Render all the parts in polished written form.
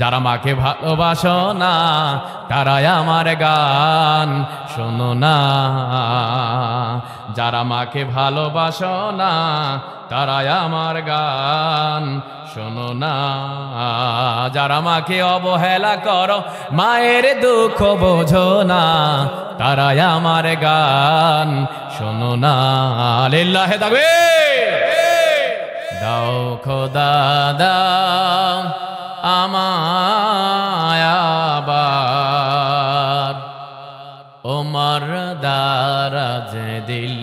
যারা মাকে ভালোবাসো না তারাই আমার গান শোনো না, যারা মাকে ভালোবাসো না তারাই আমার গান শোনো না, যারা মাকে অবহেলা করো মায়ের দুঃখ বোঝো না তারাই আমার গান শোনো না। লিল্লাহে তাকবীর। দাও খোদা দাও আমায় আবার ওমর দারাজ দিল,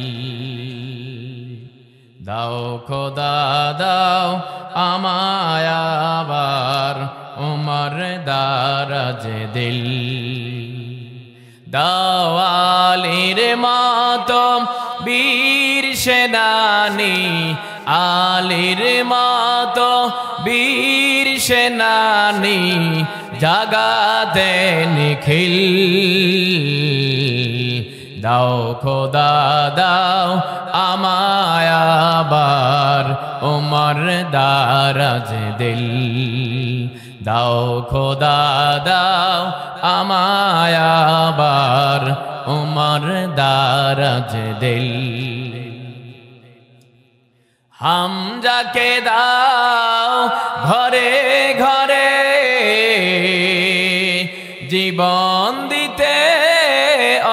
দাও খোদা দাও আমায় আবার ওমর দারাজ দিল, দাও আলীর মতো বীর সেনানী, আলীর মতো বীর সেনানী জাগাতে নিখিল, দাও খোদা দাও আমায় আবার ওমর দারাজ দিল, দাও খোদা দাও আমায় আবার ওমর দারাজ দিল। হামজাকে দাও ঘরে ঘরে জীবন দিতে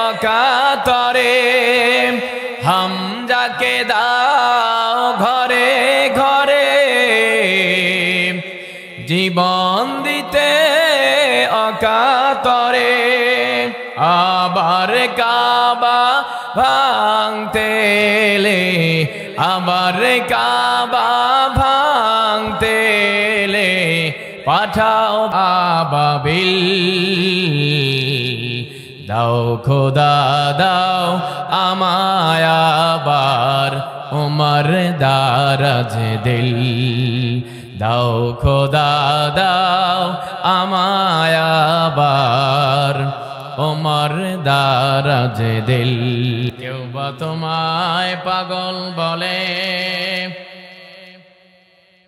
অকাতরে, হামজাকে দাও ঘরে ঘরে জীবন দিতে অকাতরে, আবার কাবা ভাঙতে এলে, আবার কাবা ভাঙতে এলে পাঠাও আবাবিল, দাও খোদা দাও আমায় আবার ওমর দারাজ দিল, দাও খোদা দাও আমায় আবার ওমর দারাজ দিল। কেউ বা তোমায় পাগল বলে,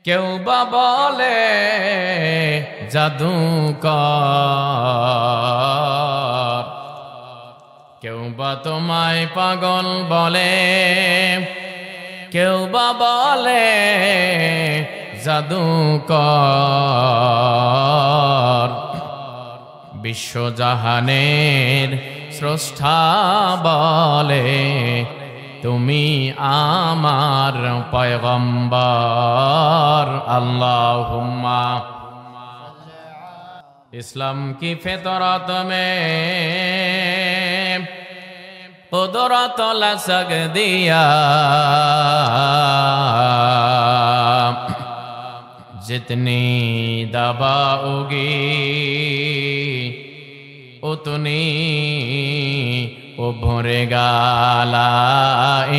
কেউ বা বলে জাদুকর, কেউ বা তোমায় পাগল বলে, কেউ বা বলে জাদুকর, বিশ্বজাহানের স্রষ্টা বলে তুমি আমার পয়গম্বর। আল্লাহুম্মা इस्लाम की फितरत में कुदरत लसक दिया, जितनी दबाओगी उतनी उभरेगा ला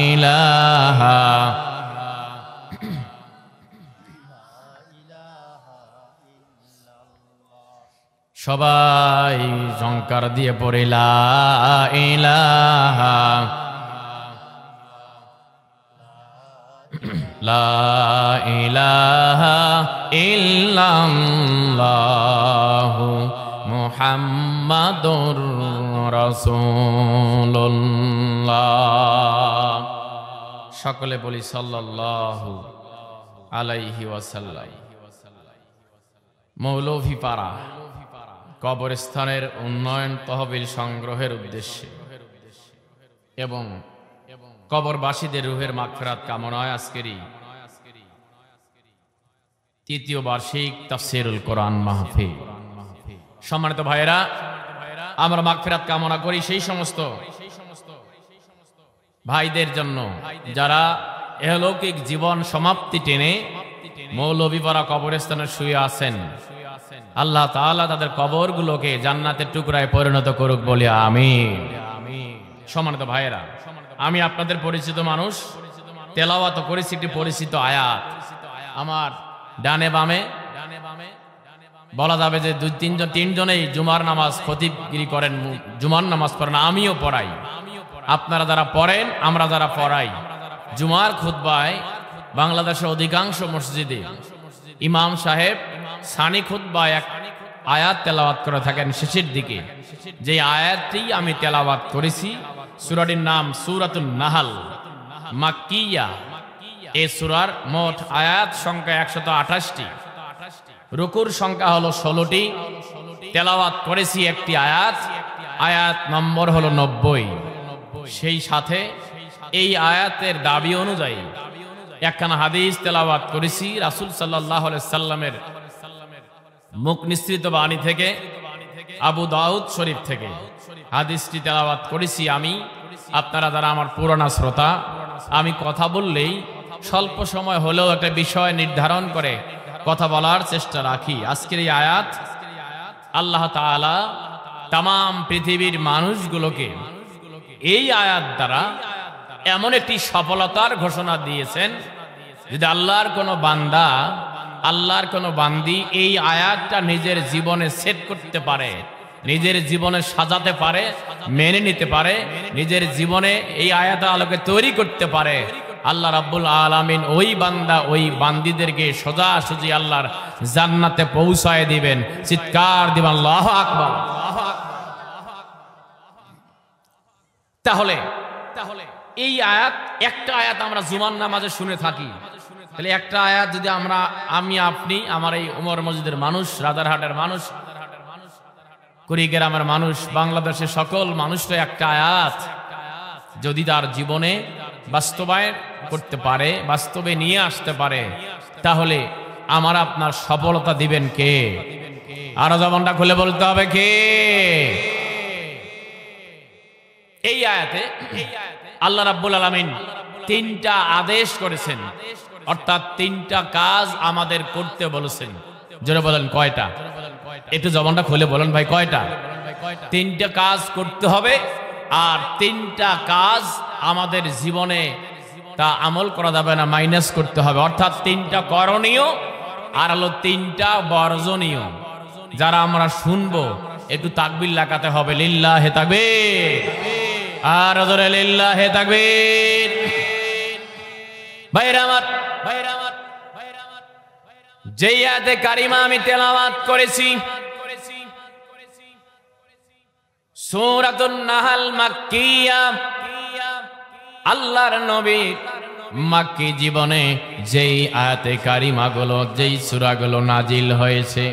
इलाहा। সবাই জঙ্কার দিয়ে পড়ে লা ইলাহা লা ইলাহা ইল্লাল্লাহু মুহাম্মাদুর রাসূলুল্লাহ। সকলে বলি সাল্লাল্লাহু আলাইহি ওয়াসাল্লাম। মৌলভীপাড়া কবরস্থানের উন্নয়ন তহবিল সংগ্রহের উদ্দেশ্যে এবং কবরবাসীদের রুহের মাগফিরাত কামনায় আজকেরই তৃতীয় বার্ষিক তাফসীরুল কোরআন মাহফিল। সম্মানিত ভাইয়েরা, আমরা মাগফিরাত কামনা করি সেই সমস্ত ভাইদের জন্য যারা ইহলৌকিক জীবন সমাপ্তি টেনে মৌলভীপাড়া কবরস্থানে শুয়ে আছেন। আল্লাহ তাআলা তাদের কবরগুলোকে জান্নাতের টুকরায় পরিণত করুক বলে আমিন। সম্মানিত ভাইয়েরা, আমি আপনাদের পরিচিত মানুষ, তেলাওয়াত করেছি একটি পরিচিত আয়াত। আমার ডানে বামে বলা যাবে যে তিনজনেই জুমার নামাজ খতিবগিরি করেন, জুমার নামাজ পড়েন, আমিও পড়াই। আপনারা যারা পড়েন, আমরা যারা পড়াই, জুমার খুতবায় বাংলাদেশের অধিকাংশ মসজিদে ইমাম সাহেব সানি খুতবায় আয়াত তেলাওয়াত করে থাকেন শেষের দিকে। যে আয়াতটি আমি তেলাওয়াত করেছি, সূরাটির নাম সূরাতুন নাহাল, মাক্কিয়া। এই সূরার মোট আয়াত সংখ্যা 128টি, রুকুর সংখ্যা হলো 16টি, তেলাওয়াত করেছি একটি আয়াত, আয়াত নম্বর হলো 90। সেই সাথে এই আয়াতের দাবি অনুযায়ী একখানা হাদিস তেলাওয়াত করেছি রাসূল সাল্লাল্লাহু আলাইহি সাল্লামের মুখ নিঃসৃত বাণী থেকে, আবু দাউদ শরীফ থেকে হাদিসটি তেলাওয়াত করেছি আমি। আপনারা যারা আমার পুরানা শ্রোতা, আমি কথা বললেই স্বল্প সময় হলেও একটা বিষয় নির্ধারণ করে কথা বলার চেষ্টা রাখি। আজকের এই আয়াত আল্লাহ তাআলা তামাম পৃথিবীর মানুষগুলোকে এই আয়াত দ্বারা এমন একটি সফলতার ঘোষণা দিয়েছেন, যদি আল্লাহর কোনো বান্দা, আল্লাহর কোনো বান্দি এই আয়াতটা নিজের জীবনে সেট করতে পারে, নিজের জীবনে সাজাতে পারে, মেনে নিতে পারে, নিজের জীবনে এই আয়াতের আলোকে তৈরি করতে পারে, আল্লাহ রাব্বুল আলামিন ওই বান্দা, ওই বান্দিদেরকে সোজাসুজি আল্লাহর জান্নাতে পৌঁছায় দিবেন। চিৎকার দিবেন আল্লাহু আকবার। তাহলে এই আয়াত, একটা আয়াত আমরা জুমার নামাজে শুনে থাকি, তাহলে একটা আয়াত যদি আমি আপনি, আমার এই উমর মসজিদের মানুষ, রাজারহাটের মানুষ, কুড়িগ্রামের মানুষ, বাংলাদেশের সকল মানুষরা একটা আয়াত যদি তার জীবনে বাস্তবায়ন করতে পারে, বাস্তবে নিয়ে আসতে পারে, তাহলে আমার আপনার সফলতা দিবেন কে? আরো জবানটা খুলে বলতে হবে কে? এই আয়াতে আল্লাহ রাব্বুল আলামিন তিনটা আদেশ করেছেন, অর্থাৎ তিনটা কাজ আমাদের করতে বলেছেন। জোরে বলেন কয়টা? একটু জবানটা খুলে বলেন ভাই, কয়টা? তিনটা কাজ করতে হবে, আর তিনটা কাজ আমাদের জীবনে তা আমল করা যাবে না, মাইনাস করতে হবে। অর্থাৎ তিনটা করণীয় আর হলো তিনটা বর্জনীয়। যারা আমরা শুনবো একটু তাকবীর লাগাতে হবে, লিল্লাহে তাকবীর, আর জোরে লিল্লাহে তাকবীর। ভাইরা আমার, যে আয়াতে কারিমা আমি তেলাওয়াত করেছি, সূরাতুন নাহাল মাক্কিয়া, আল্লাহর নবী মাক্কি জীবনে যেই আয়াতে কারিমাগুলো, যেই সূরাগুলো নাজিল হয়েছে,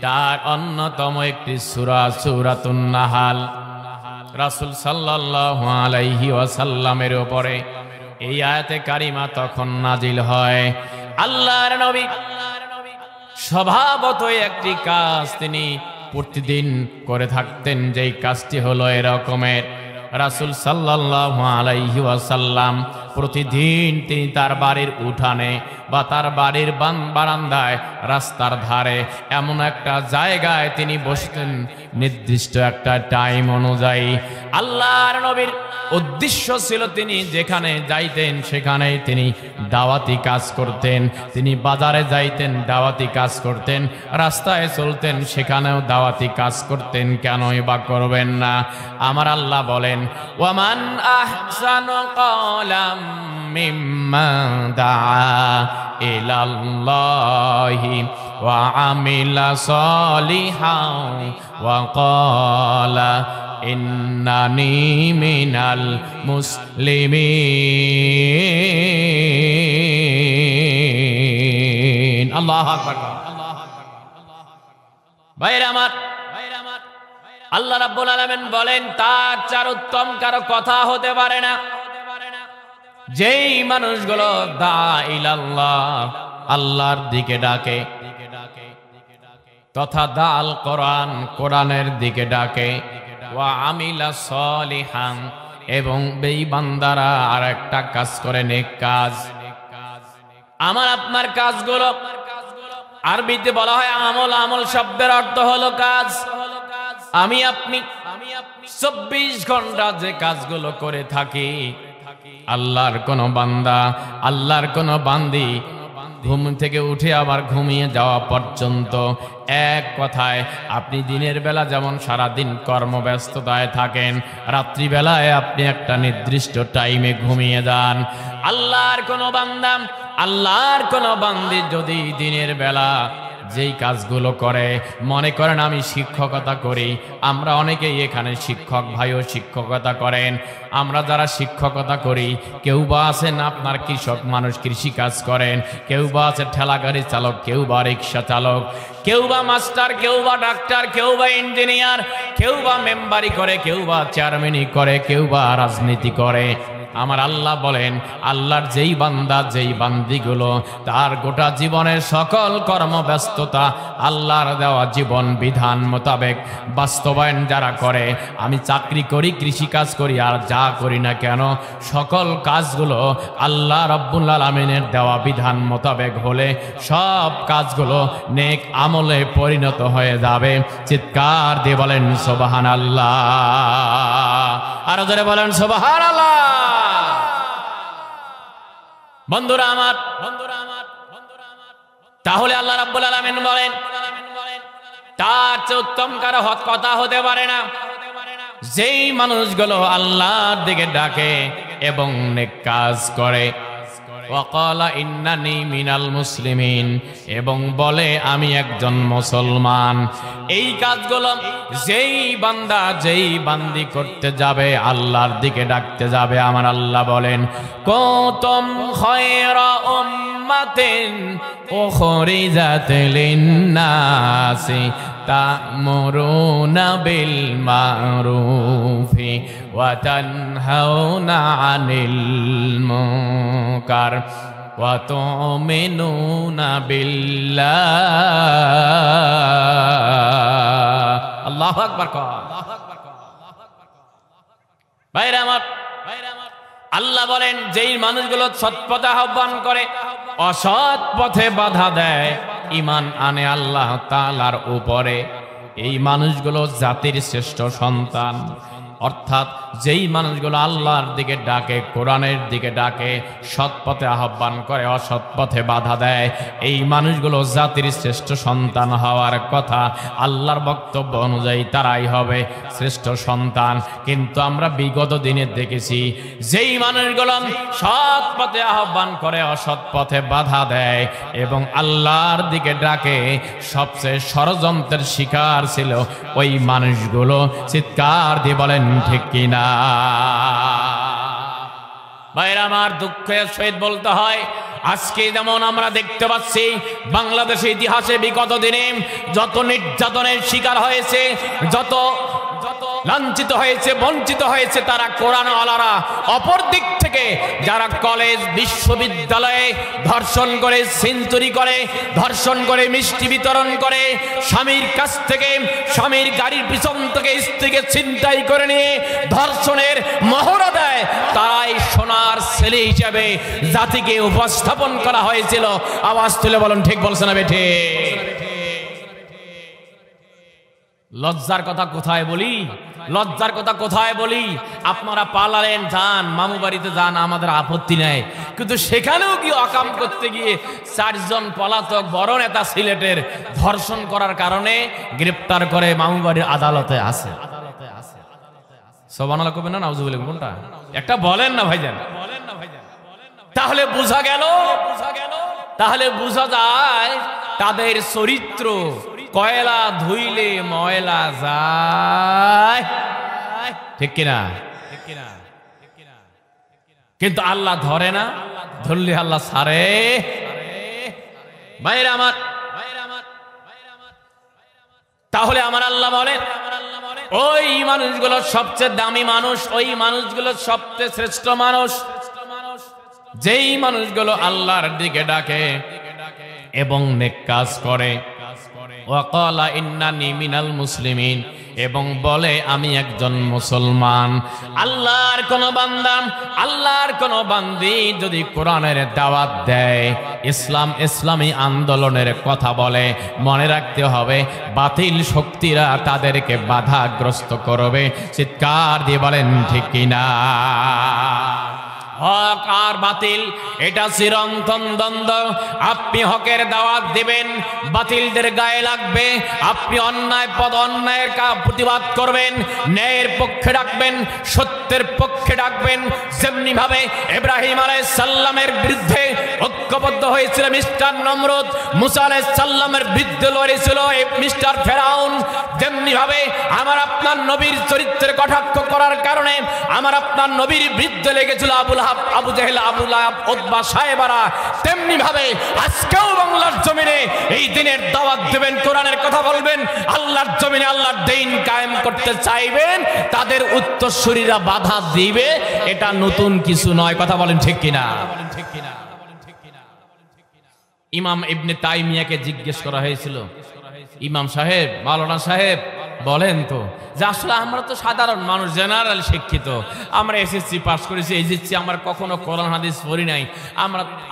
তার অন্যতম একটি সূরা সূরাতুন নাহাল। রাসূল সাল্লাল্লাহু আলাইহি ওয়াসাল্লামের উপরে এই আয়াতে কারিমা তখন নাজিল হয়। আল্লাহর নবী স্বভাবতই একটি কাজ তিনি প্রতিদিন করে থাকতেন, যেই কাজটি হলো এরকমের। রাসূল সাল্লাল্লাহু আলাইহি ওয়াসাল্লাম প্রতিদিন তিনি তার বাড়ির উঠানে বা তার বাড়ির বারান্দায়, রাস্তার ধারে এমন একটা জায়গায় তিনি বসতেন, নির্দিষ্ট একটা টাইম অনুযায়ী। আল্লাহর নবীর উদ্দেশ্য ছিল তিনি যেখানে যাইতেন সেখানেই তিনি দাওয়াতি কাজ করতেন। তিনি বাজারে যাইতেন, দাওয়াতি কাজ করতেন, রাস্তায় চলতেন, সেখানেও দাওয়াতি কাজ করতেন। কেনই বা করবেন না? আমার আল্লাহ বলেন, ওয়ামান আহসানু ক্বালাম মিম্মান দাআ ইলাল্লাহি ওয়া আমিলা সালিহান ওয়া ক্বালা ইন্নানি মিনাল মুসলিমিন। আল্লাহু আকবার। ভাইরা আমার, আল্লাহ রাব্বুল আলামিন বলেন, তার চার উত্তম কারো কথা হতে পারে না। যেই মানুষগুলো দা ইলাল্লাহ, আল্লাহর দিকে ডাকে, তথা দা আল কোরআন, কোরআনের দিকে ডাকে, ওয়া আমিলা সলিহান, এবং এই বান্দারা আর একটা কাজ করে, নেক কাজ। আমার আপনার কাজগুলো আরবিতে বলা হয় আমল। আমল শব্দের অর্থ হলো কাজ। আমি আপনি 24 ঘন্টা যে কাজগুলো করে থাকি, আল্লাহর কোন বান্দা, আল্লাহর কোন বান্দি ঘুম থেকে উঠে আবার ঘুমিয়ে যাওয়া পর্যন্ত, এক কথায় আপনি দিনের বেলা যেমন সারাদিন কর্মব্যস্ততায় থাকেন, রাত্রিবেলায় আপনি একটা নির্দিষ্ট টাইমে ঘুমিয়ে যান। আল্লাহর কোন বান্দা, আল্লাহর কোন বান্দি যদি দিনের বেলা যেই কাজগুলো করে, মনে করেন আমি শিক্ষকতা করি, আমরা অনেকেই এখানে শিক্ষক ভাইও শিক্ষকতা করেন। আমরা যারা শিক্ষকতা করি, কেউ বা আছেন আপনার কৃষক মানুষ, কৃষি কাজ করেন, কেউ বা আছে ঠেলা গাড়ি চালক, কেউ বা রিক্সা চালক, কেউ বা মাস্টার, কেউ বা ডাক্তার, কেউ বা ইঞ্জিনিয়ার, কেউ বা মেম্বারি করে, কেউ বা চেয়ারম্যানই করে, কেউ বা রাজনীতি করে। আমার আল্লাহ বলেন, আল্লাহর যেই বান্দা যেই বান্দিগুলো তার গোটা জীবনের সকল কর্মব্যস্ততা আল্লাহর দেওয়া জীবন বিধান মোতাবেক বাস্তবায়ন যারা করে, আমি চাকরি করি, কৃষিকাজ করি, আর যা করি না কেন সকল কাজগুলো আল্লাহ রাব্বুল আলামিনের দেওয়া বিধান মোতাবেক হলে সব কাজগুলো নেক আমলে পরিণত হয়ে যাবে। চিৎকার দিয়ে বলেন সুবহানাল্লাহ, আরো জোরে বলেন সুবহানাল্লাহ। বন্ধুরা আমার, তাহলে আল্লাহ রাব্বুল আলামিন বলেন, তার চেয়ে উত্তম কারো কথা হতে পারে না যেই মানুষগুলো আল্লাহর দিকে ডাকে এবং নেক কাজ করে। ওয়াকালা ইন্নানি মিনাল মুসলিমিন, এবং বলে আমি একজন মুসলমান। এই কাজগুলো যেই বান্দা যেই বান্দি করতে যাবে, আল্লাহর দিকে ডাকতে যাবে, আমার আল্লাহ বলেন, কুনতুম খায়রা উম্মাতিন উখরিজাত লিন-নাসি তা'মুরুনা বিল মা'রুফি ওয়া তানহাউনা আনিল মুনকার ওয়া তু'মিনুনা বিল্লাহ। আল্লাহু আকবার। ভাইরা আমার, আল্লাহ বলেন যেই মানুষগুলো সৎ পথে আহ্বান করে, অসৎ পথে বাধা দেয়, ঈমান আনে আল্লাহ তাআলার উপরে, এই মানুষগুলো জাতির শ্রেষ্ঠ সন্তান। অর্থাৎ যেই মানুষগুলো আল্লাহর দিকে ডাকে, কোরআনের দিকে ডাকে, সৎ পথে আহ্বান করে, অসৎ পথে বাধা দেয়, এই মানুষগুলো জাতির শ্রেষ্ঠ সন্তান হওয়ার কথা। আল্লাহর বক্তব্য অনুযায়ী তারাই হবে শ্রেষ্ঠ সন্তান। কিন্তু আমরা বিগত দিনে দেখেছি যেই মানুষগুলো সৎ পথে আহ্বান করে, অসৎ পথে বাধা দেয় এবং আল্লাহর দিকে ডাকে, সবচেয়ে ষড়যন্ত্রের শিকার ছিল ওই মানুষগুলো। চিৎকার দিয়ে বলেন ঠিক কিনা? ভাইরা আমার, দুঃখের সহিত বলতে হয়, আজকে যেমন আমরা দেখতে পাচ্ছি বাংলাদেশের ইতিহাসে বিগত দিনে যত নির্যাতনের শিকার হয়েছে, যত লাঞ্ছিত হয়েছে, বঞ্চিত হয়েছে তারা কোরআন ওয়ালারা। অপর দিক থেকে যারা কলেজ বিশ্ববিদ্যালয়ে ধর্ষণ করে, সেঞ্চুরি করে, ধর্ষণ করে, মিষ্টি বিতরণ করে, স্বামীর কাছ থেকে, স্বামীর গাড়ির পিছন থেকে স্ত্রীকে ছিনতাই করে নিয়ে ধর্ষণের মহড়া দেয়, তারাই সোনার ছেলে হিসেবে জাতিকে উপস্থাপন করা হয়েছিল। আওয়াজ তুলে বলুন ঠিক বলছে না বেঠে? লজ্জার কথা কোথায় বলি, লজ্জার কথা কোথায় বলি? আপনারা পালালেন, যান মামু বাড়িতে যান, আমাদের আপত্তি নাই, কিন্তু সেখানেও কি অকাম করতে গিয়ে 4 জন পলাতক বড় নেতা সিলেটের ধর্ষণ করার কারণে গ্রেফতার করে মামু বাড়ির আদালতে আছে। সুবহানাল্লাহ কবেন না, নাউজুবিল্লাহ কোনটা একটা বলেন না ভাইজান? তাহলে বোঝা গেল, তাহলে বোঝা যায় তাদের চরিত্র কয়লা ধুইলে ময়লা যায়, ঠিক কিনা? কিন্তু আল্লাহ ধরে না, ধরলে আল্লাহ ছাড়ে। ভাইরা আমার, তাহলে আমার আল্লাহ বলে ওই মানুষগুলো সবচেয়ে দামি মানুষ, ওই মানুষগুলো সবচেয়ে শ্রেষ্ঠ মানুষ, যেই মানুষগুলো আল্লাহর দিকে ডাকে এবং নেক কাজ করে। ওয়াকালা ইন্নানি মিনাল মুসলিমিন, এবং বলে আমি একজন মুসলমান। আল্লাহর কোন বান্দা, আল্লাহর কোন বান্দি যদি কোরআনের দাওয়াত দেয়, ইসলাম, ইসলামী আন্দোলনের কথা বলে, মনে রাখতে হবে বাতিল শক্তিরা তাদেরকে বাধাগ্রস্ত করবে। চিৎকার দিয়ে বলেন ঠিক কিনা? হক আর বাতিল এটা চিরন্তন দ্বন্দ্ব। আপনি হকের দাওয়াত দিবেন, বাতিলদের গায়ে লাগবে। আপনি অন্যায়ের প্রতিবাদ করবেন, ন্যায়ের পক্ষে ডাকবেন, সত্যের পক্ষে ডাকবেন। যেমনি ভাবে ইব্রাহিম আলাইহিস সালামের বিরুদ্ধে ঐক্যবদ্ধ হয়েছিল মিস্টার নমরুদ, মুসা আলাইহিস সালামের বিরুদ্ধে লড়েছিল মিস্টার ফেরাউন, যেমনি ভাবে আমার আপনার নবীর চরিত্রের কটাক্ষ করার কারণে আমার আপনার নবীর বিরুদ্ধে লেগেছিল আবু জেহেল, আবু লাহাব, উতবা, সাহেবারা, তেমনি ভাবে আজকেও বাংলার জমিনে এই দিনের দাওয়াত দেবেন, কোরআনের কথা বলবেন, আল্লাহর জমিনে আল্লাহর দ্বীন কায়েম করতে চাইবেন, তাদের উত্তরসূরিরা বাধা দিবে। এটা নতুন কিছু নয়, কথা বলেন ঠিক কিনা? ইমাম ইবনে তাইমিয়াকে জিজ্ঞেস করা হয়েছিল, ইমাম সাহেব, মাওলানা সাহেব বলেন তো যে আসলে আমরা তো সাধারণ মানুষ, জেনারেল শিক্ষিত, আমরা এসএসসি পাস করেছি, এইচএসসি, আমরা কখনো কোরআন হাদিস পড়ি নাই,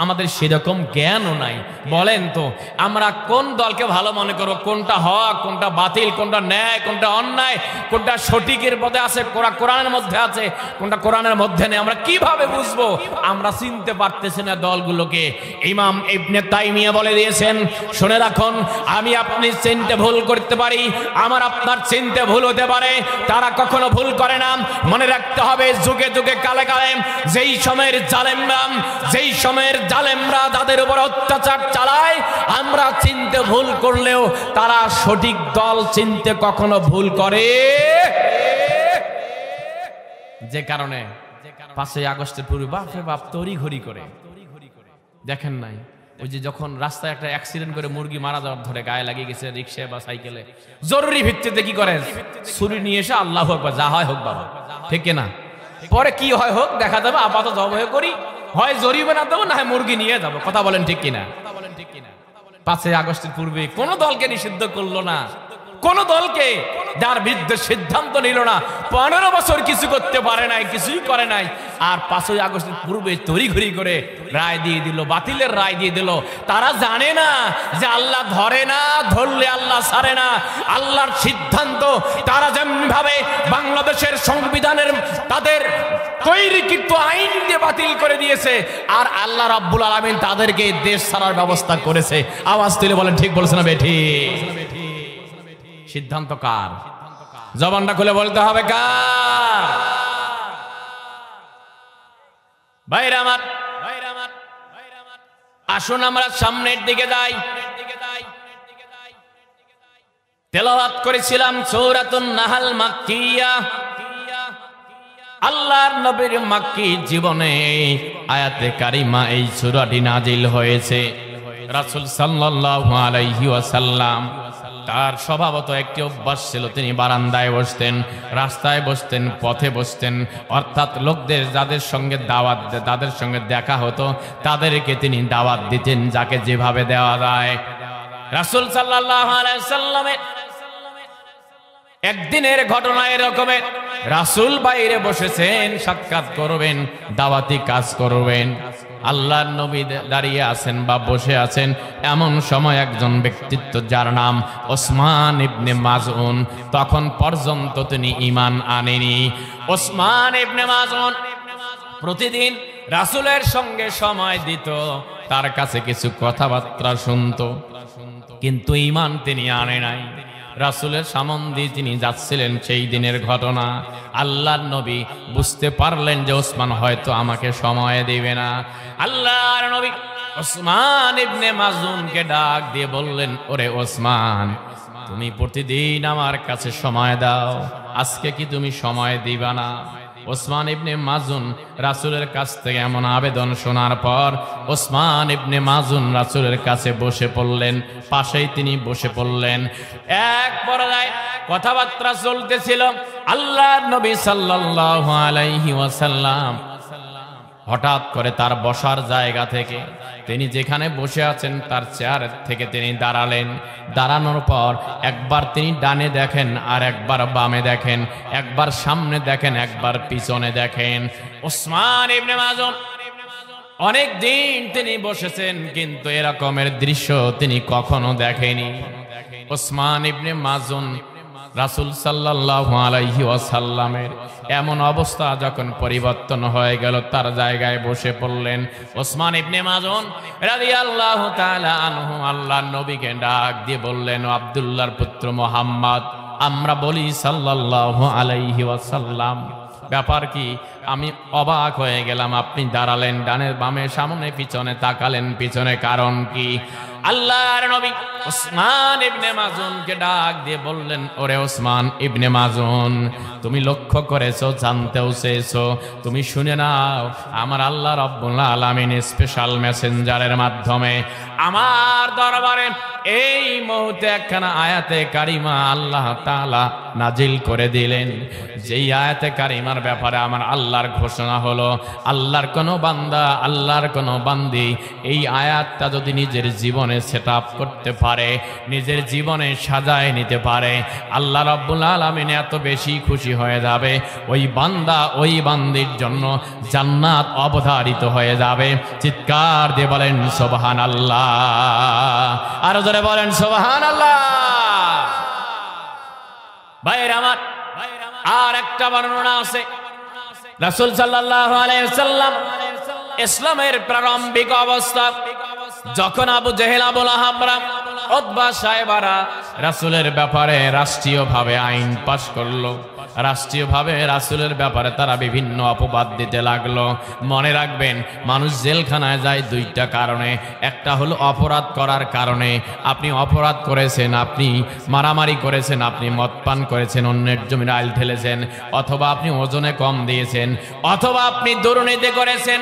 আমাদের সেরকম জ্ঞানও নাই। বলেন তো আমরা কোন দলকে ভালো মনে করব? কোনটা হক, কোনটা বাতিল, কোনটা ন্যায়, কোনটা অন্যায়, কোনটা সঠিকের পথে আছে, কোরআনের মধ্যে আছে, কোনটা কোরআনের মধ্যে নেই, আমরা কিভাবে বুঝবো? আমরা চিনতে পারতেছি না দলগুলোকে। ইমাম ইবনে তাইমিয়া বলে দিয়েছেন, শুনে রাখুন, আমি আপনি চিনতে ভুল করতে পারি, আমার আপনার চিনতে ভুল হতে পারে, তারা কখনো ভুল করে না। মনে রাখতে হবে যুগে যুগে কালে কালে যেই সময়ের জালেমরা যাদের উপর অত্যাচার চালায়, আমরা চিনতে ভুল করলেও তারা সঠিক দল চিনতে কখনো ভুল করে। যে কারণে 5ই আগস্টের পূর্বে বাপরে বাপ তড়িঘড়ি করে, দেখেন নাই ওই যে যখন রাস্তায় একটা অ্যাক্সিডেন্ট করে মুরগি মারা যাওয়ার ধরে গায়ে লাগিয়ে গেছে রিক্সায় বা সাইকেলে, জরুরি ভিত্তিতে কি করে ছুরি নিয়ে এসে আল্লাহু আকবার, যা হয় হোক বাবা, ঠিক না? পরে কি হয় হোক দেখা যাবে, আপাতত জবাই করি, হয় জরিমানা দেবো, না হয় মুরগি নিয়ে যাবো, কথা বলেন ঠিক কিনা? 5ই আগস্টের পূর্বে কোন দলকে নিষিদ্ধ করলো না, কোন দলকে যার বিরুদ্ধে সিদ্ধান্ত নিল না, 15 বছর কিছু করতে পারে নাই, কিছুই করে নাই, আর 5ই আগস্টের পূর্বে তড়িঘড়ি করে রায় দিয়ে দিল, বাতিলের রায় দিয়ে দিল। তারা জানে না যে আল্লাহ ধরে না, ধরলে আল্লাহ ছাড়ে না, আল্লাহর সিদ্ধান্ত। তারা যেমনি ভাবে বাংলাদেশের সংবিধানের তাদের তৈরিকৃত আইন দিয়ে বাতিল করে দিয়েছে, আর আল্লাহ রাব্বুল আলামিন তাদেরকে দেশ ছাড়ার ব্যবস্থা করেছে। আওয়াজ তুলে বলেন ঠিক বলছে না বেঠি? সিদ্ধান্ত কার? জবানটা খুলে বলতে হবে কার? ভাইরা আমার, আসুন আমরা সামনের দিকে যাই। তেলাওয়াত করেছিলাম সূরাতুন নাহল মাক্কিয়া, আল্লাহর নবীর মাক্কি জীবনে আয়াতে কারিমা এই সূরাটি নাজিল হয়েছে। রাসূল সাল্লাল্লাহু আলাইহি ওয়াসাল্লাম তার স্বভাবত একটি অভ্যাস ছিল, তিনি বারান্দায় বসতেন, রাস্তায় বসতেন, পথে বসতেন, অর্থাৎ লোকদের যাদের সঙ্গে তাদের সঙ্গে দেখা হতো তাদেরকে তিনি দাওয়াত দিতেন, যাকে যেভাবে দেওয়া যায়। রাসূল সাল্লাল্লাহু আলাইহি ওয়াসাল্লামের একদিনের ঘটনা এরকমের, রাসূল বাইরে বসেছেন, সাক্ষাৎ করবেন, দাওয়াতি কাজ করবেন, আল্লাহর নবী দাঁড়িয়ে আছেন বা বসে আছেন। এমন সময় একজন ব্যক্তিত্ব যার নাম ওসমান ইবনে মাজউন, তখন পর্যন্ত তিনি ঈমান আনেনি। ওসমান ইবনে মাজউন প্রতিদিন রাসূলের সঙ্গে সময় দিত, তার কাছে কিছু কথাবার্তা শুনতো, কিন্তু ঈমান তিনি আনে নাই। রাসূলের সামনে তিনি যাচ্ছিলেন, সেই দিনের ঘটনা। আল্লাহর নবী বুঝতে পারলেন যে ওসমান হয়তো আমাকে সময় দিবে না। আল্লাহর নবী ওসমান ইবনে মাজউনকে ডাক দিয়ে বললেন, ওরে ওসমান, তুমি প্রতিদিন আমার কাছে সময় দাও, আজকে কি তুমি সময় দিবা না? ওসমান ইবনে মাজউন রাসূলের কাছ থেকে এমন আবেদন শোনার পর ওসমান ইবনে মাজউন রাসূলের কাছে বসে পড়লেন, পাশেই তিনি বসে পড়লেন। এক পর্যায়ে কথাবার্তা চলতেছিল। আল্লাহর নবী সাল্লাল্লাহু আলাইহি ওয়াসাল্লাম হঠাৎ করে তার বসার জায়গা থেকে, তিনি যেখানে বসে আছেন তার চেয়ার থেকে তিনি দাঁড়ালেন। দাঁড়ানোর পর একবার তিনি ডানে দেখেন, আর একবার বামে দেখেন, একবার সামনে দেখেন, একবার পিছনে দেখেন। ওসমান ইবনে মাজউন অনেক দিন তিনি বসেছেন, কিন্তু এরকমের দৃশ্য তিনি কখনো দেখেনি। ওসমান ইবনে মাজউন রাসূল সাল্লাল্লাহু আলাইহি ওয়াসাল্লামের এমন অবস্থা যখন পরিবর্তন হয়ে গেল, তার জায়গায় বসে পড়লেন ওসমান ইবনে মাজুন রাদিয়াল্লাহু তাআলা আনহু। আল্লাহর নবীকে ডাক দিয়ে বললেন, আব্দুল্লাহর পুত্র মুহাম্মদ, আমরা বলি সাল্লাল্লাহু আলাইহি ওয়াসাল্লাম, ব্যাপার কি? আমি অবাক হয়ে গেলাম, আপনি দাঁড়ালেন ডানে বামে সামনে পিছনে তাকালেন, পিছনে কারণ কি? আল্লাহর নবী ওসমান ইবনে মাজুনকে ডাক দিয়ে বললেন, ওরে ওসমান ইবনে মাজুন, তুমি লক্ষ্য করেছো, জানতেও চেয়েছো, তুমি শুনে নাও, আমার আল্লাহ রাব্বুল আলামিন স্পেশাল মেসেঞ্জারের মাধ্যমে আমার দরবারে এই মুহূর্তে একখানা আয়াতে কারিমা আল্লাহ তাআলা নাজিল করে দিলেন। যেই আয়াতে কারিমার ব্যাপারে আমার আল্লাহর ঘোষণা হলো, আল্লাহর কোনো বান্দা, আল্লাহর কোনো বান্দি এই আয়াতটা যদি নিজের জীবনে সেট আপ করতে পারে, নিজের জীবনে সাজায় নিতে পারে, আল্লাহ রাব্বুল আলামিন এত বেশি খুশি হয়ে যাবে, ওই বান্দা ওই বান্দির জন্য জান্নাত অবধারিত হয়ে যাবে। চিৎকার দিয়ে বলেন সুবহানাল্লাহ, আরো জোরে বলেন সুবহানাল্লাহ। ভাইয়ের আমার, আর একটা বর্ণনা আছে, রাসূল সাল্লাল্লাহু আলাইহি ওয়াসাল্লাম ইসলামের প্রারম্ভিক অবস্থা যখন আবু জেহেল, আবু লাহাব, উতবা সাহেবারা রাসূলের ব্যাপারে রাষ্ট্রীয়ভাবে আইন পাশ করলো, রাষ্ট্রীয়ভাবে রাসূলের ব্যাপারে তারা বিভিন্ন অপবাদ দিতে লাগলো। মনে রাখবেন, মানুষ জেলখানায় যায় দুইটা কারণে, একটা হলো অপরাধ করার কারণে। আপনি অপরাধ করেছেন, আপনি মারামারি করেছেন, আপনি মদ পান করেছেন, অন্যের জমির আইল ঠেলেছেন, অথবা আপনি ওজনে কম দিয়েছেন, অথবা আপনি দুর্নীতি করেছেন,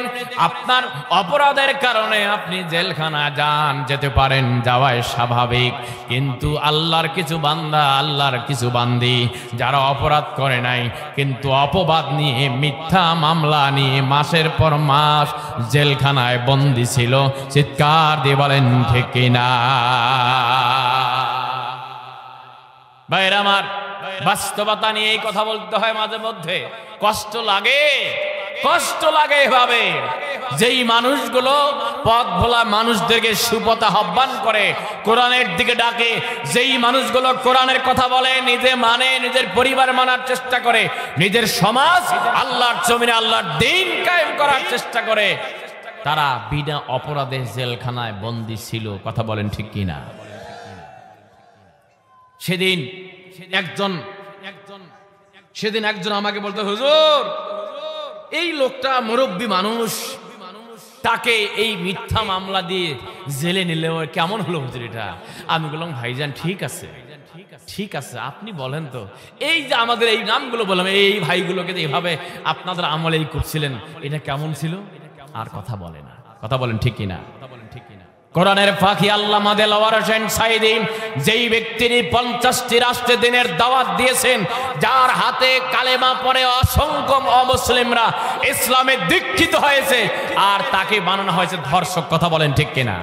আপনার অপরাধের কারণে আপনি জেলখানায় যান, যেতে পারেন, যাওয়াই স্বাভাবিক। কিন্তু আল্লাহর কিছু বান্দা, আল্লাহর কিছু বান্দি যারা অপরাধ করে নাই কিন্তু অপবাদ নিয়ে, মিথ্যা মামলা নিয়ে মাসের পর মাস জেলখানায় বন্দী ছিল। চিৎকার দিয়ে বলেন ঠিক কিনা? ভাইরা আমার, বাস্তবতা নিয়ে এই কথা বলতে হয়, মাঝে মধ্যে কষ্ট লাগে, কষ্ট লাগে এভাবে। যেই মানুষগুলো পথ ভোলা মানুষদেরকে সুপথে আহ্বান করে, কোরআনের দিকে ডাকে, যেই মানুষগুলো কোরআনের কথা বলে, নিজে মানে, নিজের পরিবার মানার চেষ্টা করে, নিজের সমাজ আল্লাহর জমিনে আল্লাহর দ্বীন কায়েম করার চেষ্টা করে, তারা বিনা অপরাধে জেলখানায় বন্দী ছিল। কথা বলেন ঠিক কিনা? সেদিন একজন আমাকে বলতে, হুজুর এই লোকটা মুরব্বী মানুষ, তাকে এই মিথ্যা মামলা দিয়ে জেলে নিলে কেমন হলো হুজুর এটা? আমি বললাম, ভাইজান ঠিক আছে, ঠিক আছে, আপনি বলেন তো, এই যে আমাদের এই নামগুলো বললাম, এই ভাইগুলোকে এইভাবে আপনাদের আমলে এই করছিলেন, এটা কেমন ছিল? আর কথা বলে না। কথা বলেন ঠিক কিনা? কোরআনের ফাঁকি আল্লামা দেলাওয়ার হোসেন সাঈদী যেই ব্যক্তির 50টি রাষ্ট্রে দিনের দাওয়াত দিয়েছেন, যার হাতে কালেমা পড়ে অসংখ্য অমুসলিমরা ইসলামে দীক্ষিত হয়েছে, আর তাকে বানানো হয়েছে ধর্ষক। কথা বলেন ঠিক কিনা?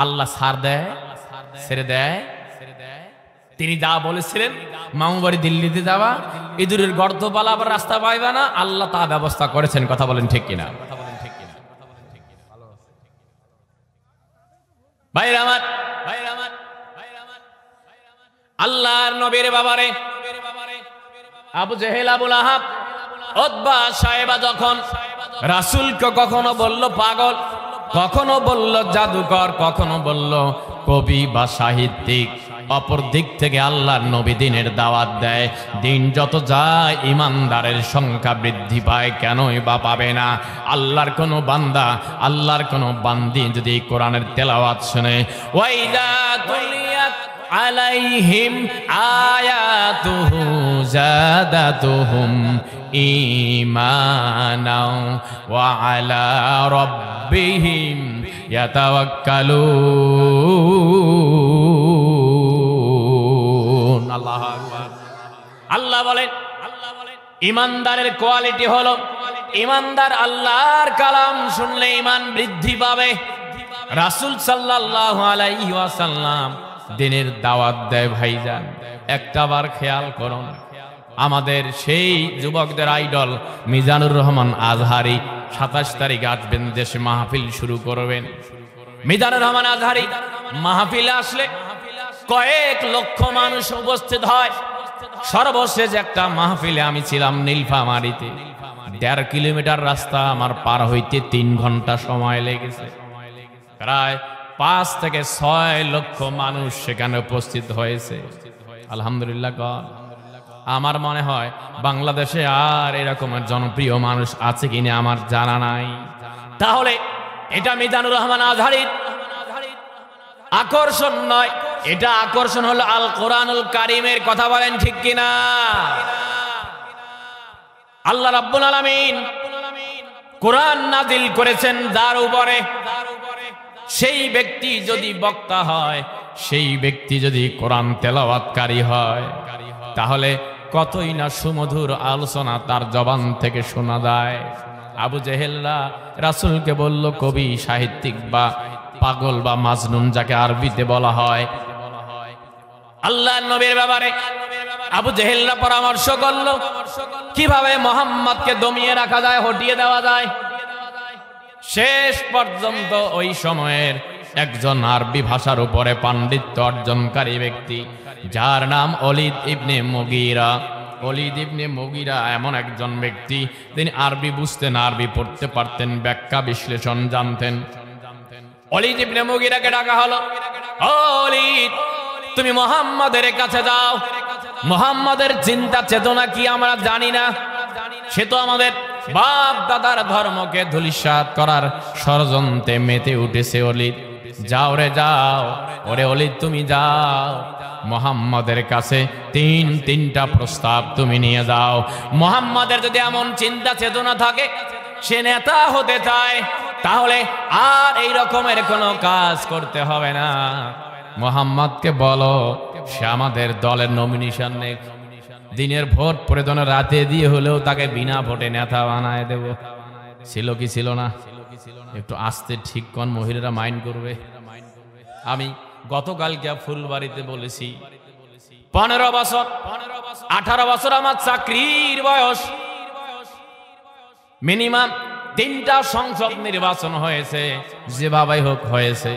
আল্লাহ ছাড় দেয়, ছেড়ে দেয়। তিনি যা বলেছিলেন, মামুবাড়ি দিল্লিতে যাওয়া, ইঁদুরের গর্ত পালাবার রাস্তা পাইবা না, আল্লাহ তা ব্যবস্থা করেছেন। কথা বলেন ঠিক কিনা? ভাইরা আমার, আল্লাহর নবীর বাবারে আবু জেহেল, আবু লাহাব, উতবা সাহেবা যখন রাসূলকে কখনো বলল পাগল, কখনো বলল জাদুকর, কখনো বলল কবি বা সাহিত্যিক, অপর দিক থেকে আল্লাহর নবী দিনের দাওয়াত দেয়। দিন যত যায় ইমানদারের সংখ্যা বৃদ্ধি পায়, কেনই বা পাবে না? আল্লাহর কোনো বান্দা, আল্লাহর কোনো বান্দি যদি কোরআনের তেলাওয়াত শুনে, ওয়াইদা তুলিয়াত আলাইহিম আয়াতুহু জাদাতুহুম ঈমানাও ওয়া আলা রাব্বিহিম ইয়াতাওয়াক্কালুন। আল্লাহু আকবার। আল্লাহ বলেন, ইমানদারের কোয়ালিটি হলো, ইমানদার আল্লাহর কালাম শুনলে ইমান বৃদ্ধি পাবে। রাসূল সাল্লাল্লাহু আলাইহি ওয়াসাল্লাম দিনের দাওয়াত দেয়। ভাইজান, একটাবার খেয়াল করুন, আমাদের সেই যুবকদের আইডল মিজানুর রহমান আজহারি 27 তারিখ আসবেন, দেশে মাহফিল শুরু করবেন। মিজানুর রহমান আজহারি মাহফিলে আসলে কয়েক লক্ষ মানুষ উপস্থিত হয়। সর্বশেষ একটা মাহফিলে আমি ছিলাম নীলফামারীতে। 1.5 কিলোমিটার রাস্তা আমার পার হইতে 3 ঘন্টা সময় লেগেছে। প্রায় 5 থেকে 6 লক্ষ মানুষ সেখানে উপস্থিত হয়েছে। আলহামদুলিল্লাহ। আমার মনে হয় বাংলাদেশে আর এরকমের জনপ্রিয় মানুষ আছে কিনা আমার জানা নাই। তাহলে এটা মিজানুর রহমান আজহারীর আকর্ষণ নয়, এটা আকর্ষণ হলো আল কোরআনুল কারীমের। কথা বলেন ঠিক কিনা? আল্লাহ রাব্বুল আলামিন কোরআন নাজিল করেছেন যার উপরে, সেই ব্যক্তি যদি বক্তা হয়, সেই ব্যক্তি যদি কোরআন তেলাওয়াতকারী হয়, তাহলে কতই না সুমধুর আলোচনা তার জবান থেকে শোনা যায়। আবু জেহেলরা রাসূলকে বলল কবি, সাহিত্যিক বা পাগল বা মাজনুন যাকে আরবিতে বলা হয়। আল্লাহর নবীর ব্যাপারে আবু জেহেলরা পরামর্শ করল কিভাবে মুহাম্মদকে দমিয়ে রাখা যায়, হটিয়ে দেওয়া যায়। শেষ পর্যন্ত ওই সময়ের একজন আরবি ভাষার উপরে পাণ্ডিত্য অর্জনকারী ব্যক্তি যার নাম ওলীদ ইবনে মুগীরা। ওলীদ ইবনে মুগীরা এমন একজন ব্যক্তি, তিনি আরবি বুঝতেন, আরবি পড়তে পারতেন, ব্যাখ্যা বিশ্লেষণ জানতেন। ওলীদ ইবনে মুগীরাকে ডাকা হলো, ও ওলীদ, তুমি মুহাম্মাদের কাছে যাও। মুহাম্মাদের চিন্তা চেতনা কি আমরা জানি না? সে তো আমাদের বাপ দাদার ধর্মকে ধূলিসাৎ করার ষড়যন্ত্রে মেতে উঠেছে। ওলীদ, যাও রে যাও, ওরে ওলীদ তুমি যাও, মুহাম্মাদের কাছে তিনটা প্রস্তাব তুমি নিয়ে যাও। মুহাম্মাদের যদি এমন চিন্তা চেতনা থাকে, সে নেতা হতে চায়, তাহলে আর এই রকমের কোনো কাজ করতে হবে না। মুহাম্মাদকে বলো সে আমাদের দলের নমিনেশন নেই, দিনের ভোট প্রয়োজন রাতে দিয়ে হলেও তাকে বিনা ভোটে নেতা বানায় দেব। ছিল কি ছিল না? একটু আস্তে ঠিক কোন মহিলারা মাইন্ড করবে। আমি গতকালকে ফুলবাড়িতে বলেছি 15 বছর 18 বছর আমার চাকরির বয়স। মিনিমাম 3টা সংসদ নির্বাচন হয়েছে, যেভাবেই হোক হয়েছে।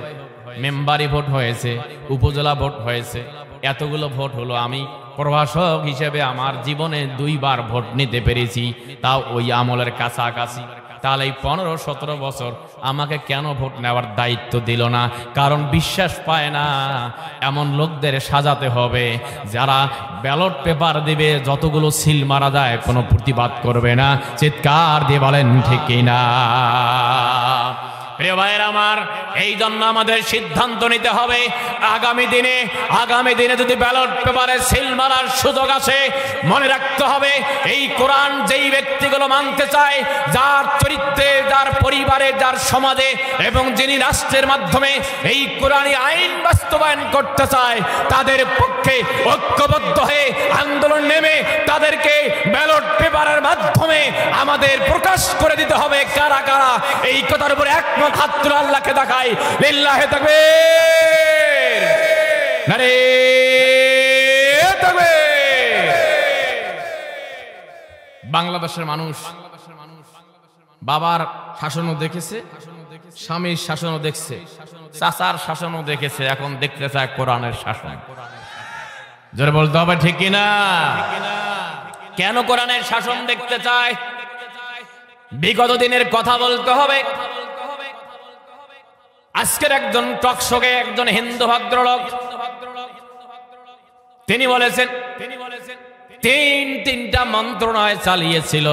মেম্বারি ভোট হয়েছে, উপজেলা ভোট হয়েছে। এতগুলো ভোট হলো, আমি প্রভাষক হিসেবে আমার জীবনে 2 বার ভোট নিতে পেরেছি, তাও ওই আমলের কাছাকাছি। তাহলে এই 15-17 বছর আমাকে কেন ভোট নেওয়ার দায়িত্ব দিল না? কারণ বিশ্বাস পায় না এমন লোকদের সাজাতে হবে যারা ব্যালট পেপার দিবে, যতগুলো সিল মারা যায় কোনো প্রতিবাদ করবে না। চিৎকার দিয়ে বলেন ঠিক কিনা? প্রিয় ভাইয়ের আমার, এই জন্য আমাদের সিদ্ধান্ত নিতে হবে আগামী দিনে যদি ব্যালট পেপারে সিল মারার সুযোগ আছে, মনে রাখতে হবে এই কোরআন যেই ব্যক্তিগুলো মানতে চায়, যার চরিত্রে, যার পরিবারে, যার সমাজে এবং যিনি রাষ্ট্রের মাধ্যমে এই কোরআনী আইন বাস্তবায়ন করতে চায়, তাদের পক্ষে ঐক্যবদ্ধ হয়ে আন্দোলন নেমে তাদেরকে ব্যালট পেপারের মাধ্যমে আমাদের প্রকাশ করে দিতে হবে কারা কারা এই কথার উপর একমত। হাত তুলে আল্লাহকে দেখাই, লিল্লাহি তাকবীর, নারে তাকবীর। বাংলাদেশের মানুষ বাবার শাসনও দেখেছে, স্বামীর শাসনও দেখছে, চাচার শাসনও দেখেছে, এখন দেখতে চায় কোরআনের শাসন। জোরে বলতে হবে ঠিক কিনা? কেন কোরআনের শাসন দেখতে চায়? বিগত দিনের কথা বলতে হবে। আজকের একজন টকশোকে একজন হিন্দু ভদ্রলোক তিনি বলেছেন 3টা মন্ত্রণালয় চালিয়েছিল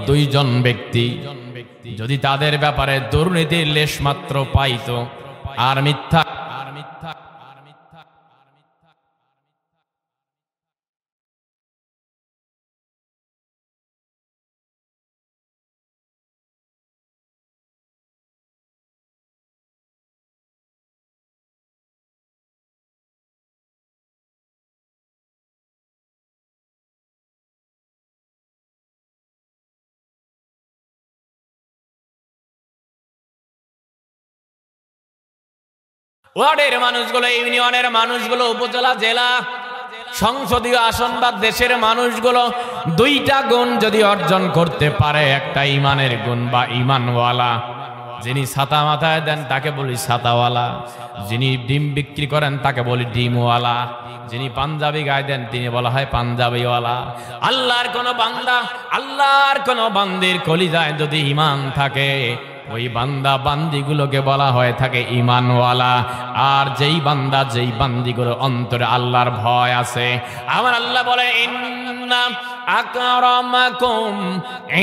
2 জন ব্যক্তি, যদি তাদের ব্যাপারে দুর্নীতির লেশ মাত্র পাইতো আর মিথ্যা ওয়ার্ডের মানুষগুলো, ইউনিয়নের মানুষগুলো, উপজেলা, জেলা, সংসদীয় আসন বা দেশের মানুষগুলো 2টা গুণ যদি অর্জন করতে পারে, একটা ইমানের গুণ বা ইমানওয়ালা, যিনি ছাতা মাথায় দেন তাকে বলি ছাতাওয়ালা, যিনি ডিম বিক্রি করেন তাকে বলি ডিমওয়ালা, যিনি পাঞ্জাবি গায়ে দেন তিনি বলা হয় পাঞ্জাবিওয়ালা। আল্লাহর কোন বান্দা, আল্লাহর কোন বান্দির কলিজায় যদি ঈমান থাকে, ওই বান্দা বান্দিগুলোকে বলা হয় থাকে ঈমানওয়ালা। আর যেই বান্দা যেই বান্দিগুলোর অন্তরে আল্লাহর ভয় আছে, আমার আল্লাহ বলে ইন্না আকরামাকুম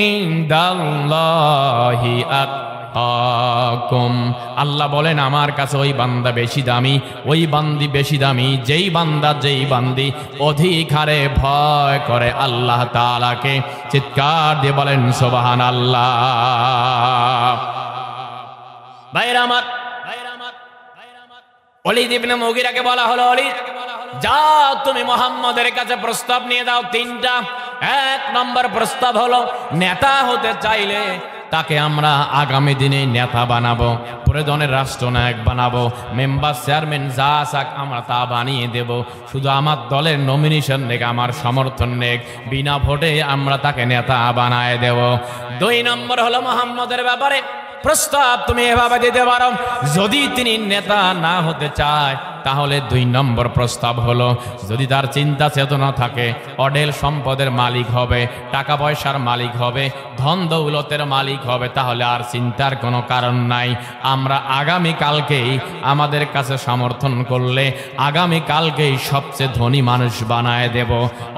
ইনদাল্লাহি আতকাকুম। আল্লাহ বলেন আমার কাছে ওই বান্দা বেশি দামি, ওই বান্দি বেশি দামি যেই বান্দা যেই বান্দি অধিক হারে ভয় করে আল্লাহ তাআলাকে। চিৎকার দিয়ে বলেন সুবহানাল্লাহ। ভাইরা আমার, ওলীদ ইবনে মুগীরাকে বলা হলো, ওলীদ যাও তুমি মুহাম্মদের কাছে প্রস্তাব নিয়ে দাও তিনটা। এক নম্বর প্রস্তাব হলো, নেতা হতে চাইলে তাকে আমরা আগামী দিনে নেতা বানাবো, প্রয়োজনের রাষ্ট্রনায়ক বানাবো, মেম্বার চেয়ারম্যান যা চাক আমরা তা বানিয়ে দেব, শুধু আমার দলের নমিনেশন নেক, আমার সমর্থন নেক, বিনা ভোটে আমরা তাকে নেতা বানায় দেব। দুই নম্বর হলো মুহাম্মদের ব্যাপারে প্রস্তাব তুমি এভাবে দিতে পারো, যদি তিনি নেতা না হতে চায় তাহলে দুই নম্বর প্রস্তাব হলো, যদি তার চিন্তা চেতনা থাকে, অঢেল সম্পদের মালিক হবে, টাকা পয়সার মালিক হবে, ধন দৌলতের মালিক হবে, তাহলে আর চিন্তার কোনো কারণ নাই। আমরা আগামী কালকেই আমাদের কাছে সমর্থন করলে আগামী কালকেই সবচেয়ে ধনী মানুষ বানায় দেব,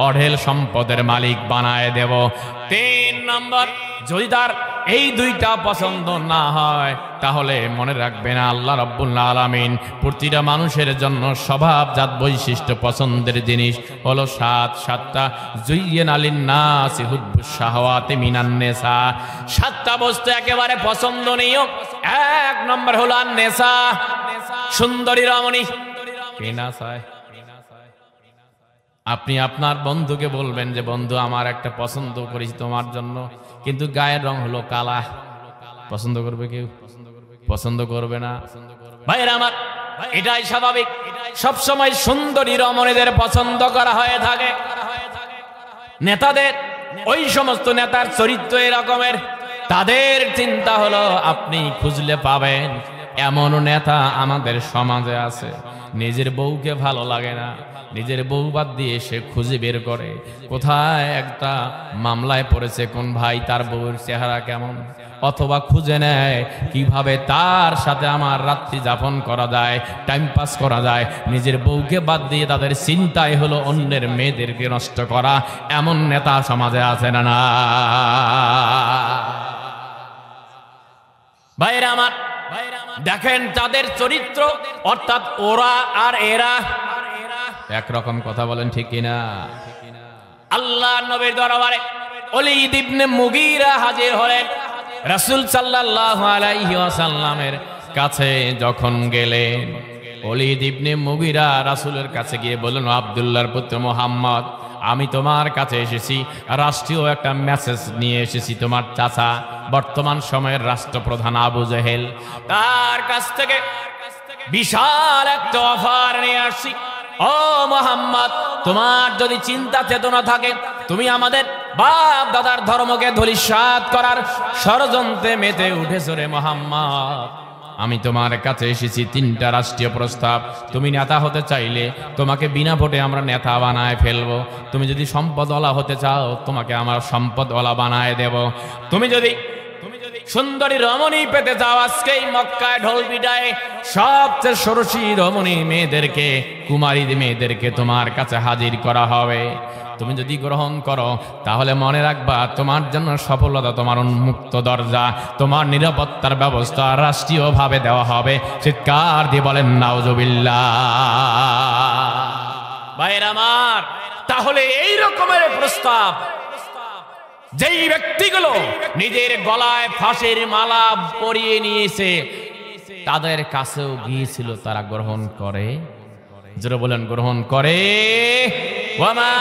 অঢেল সম্পদের মালিক বানায় দেব। তিন নম্বর, যদি তার এই দুইটা পছন্দ না হয় তাহলে মনে রাখবেন আল্লাহ রাব্বুল আলামিন প্রতিটা মানুষের জন্য স্বভাবজাত বৈশিষ্ট্য পছন্দের জিনিস হলো সাতটা। যুইয়িনা লিন-নাসি হুব্বুশ শাহাওয়াতি মিনান নিসা, সাতটা বস্তু একেবারে পছন্দনীয়। এক নম্বর হলো আন-নিসা, সুন্দরী রমণী। কে না চায়? আপনি আপনার বন্ধুকে বলবেন যে বন্ধু আমার একটা পছন্দ করেছি তোমার জন্য, কিন্তু গায়ের রং হলো কালা, পছন্দ করবে কেউ? পছন্দ করবে না। ভাইরা আমার, এটাই স্বাভাবিক, সবসময় সুন্দরী রমণীদের পছন্দ করা হয়ে থাকে। নেতাদের, ওই সমস্ত নেতার চরিত্র এরকমের, তাদের চিন্তা হলো আপনি খুঁজলে পাবেন। এমন নেতা আমাদের সমাজে আছে, নিজের বউকে ভালো লাগে না, নিজের বউ বাদ দিয়ে সে খুঁজে বের করে কোথায় একটা মামলায় পড়েছে কোন ভাই, তার বউয়ের চেহারা কেমন, অথবা খুঁজে নেয় কিভাবে তার সাথে আমার রাত্রি যাপন করা যায়, টাইম পাস করা যায়। নিজের বউকে বাদ দিয়ে তাদের চিন্তাই হলো অন্যের মেয়েদেরকে নষ্ট করা। এমন নেতা সমাজে আছে না? না ভাইরা আমার, দেখেন তাদের চরিত্র, অর্থাৎ ওরা আর এরা একরকম। কথা বলেন ঠিক কিনা? আল্লাহ নবীর দরবারে ওলীদ ইবনে মুগীরা হাজির হলেন। রাসূল সাল্লাল্লাহু আলাইহি ওয়াসাল্লামের কাছে যখন গেলেন, ওলীদ ইবনে মুগীরা রাসূলের কাছে গিয়ে বললেন, আব্দুল্লাহর পুত্র মুহাম্মদ, আমি তোমার কাছে এসেছি, রাষ্ট্রীয় একটা মেসেজ নিয়ে এসেছি। তোমার চাচা বর্তমান সময়ের রাষ্ট্রপ্রধান আবু জেহেল, তার কাছ থেকে বিশাল একটা অফার নিয়ে আসছি। ও মুহাম্মদ, তোমার যদি চিন্তা চেতনা থাকে, তুমি আমাদের বাপ দাদার ধর্মকে ধূলিসাৎ করার ষড়যন্ত্রে মেতে উঠেছো রে মুহাম্মদ। আমি তোমার কাছে এসেছি তিনটা রাষ্ট্রীয় প্রস্তাব। তুমি নেতা হতে চাইলে তোমাকে বিনা ভোটে আমরা নেতা বানায় ফেলবো। তুমি যদি সম্পদওয়ালা হতে চাও, তোমাকে আমরা সম্পদওয়ালা বানায় দেব। তুমি যদি সুন্দরী রমণী পেতে চাও, আজকেই মক্কায় ঢোল পিটায় সবচেয়ে ষোড়শী রমণী মেয়েদেরকে, কুমারী মেয়েদেরকে তোমার কাছে হাজির করা হবে। তুমি যদি গ্রহণ করো তাহলে মনে রাখবা তোমার জন্য সফলতা, তোমার উন্মুক্ত দরজা, তোমার নিরাপত্তার ব্যবস্থা রাষ্ট্রীয়ভাবে দেওয়া হবে। চিৎকার দিয়ে বলেন নাউজুবিল্লাহ। ভাইরা আমার, তাহলে এই রকমের প্রস্তাব যেই ব্যক্তিগুলো নিজের গলায় ফাঁসের মালা পরিয়ে নিয়েছে, তাদের কাছেও গিয়েছিল, তারা গ্রহণ করে। যারা বলেন গ্রহণ করে। ওয়ামা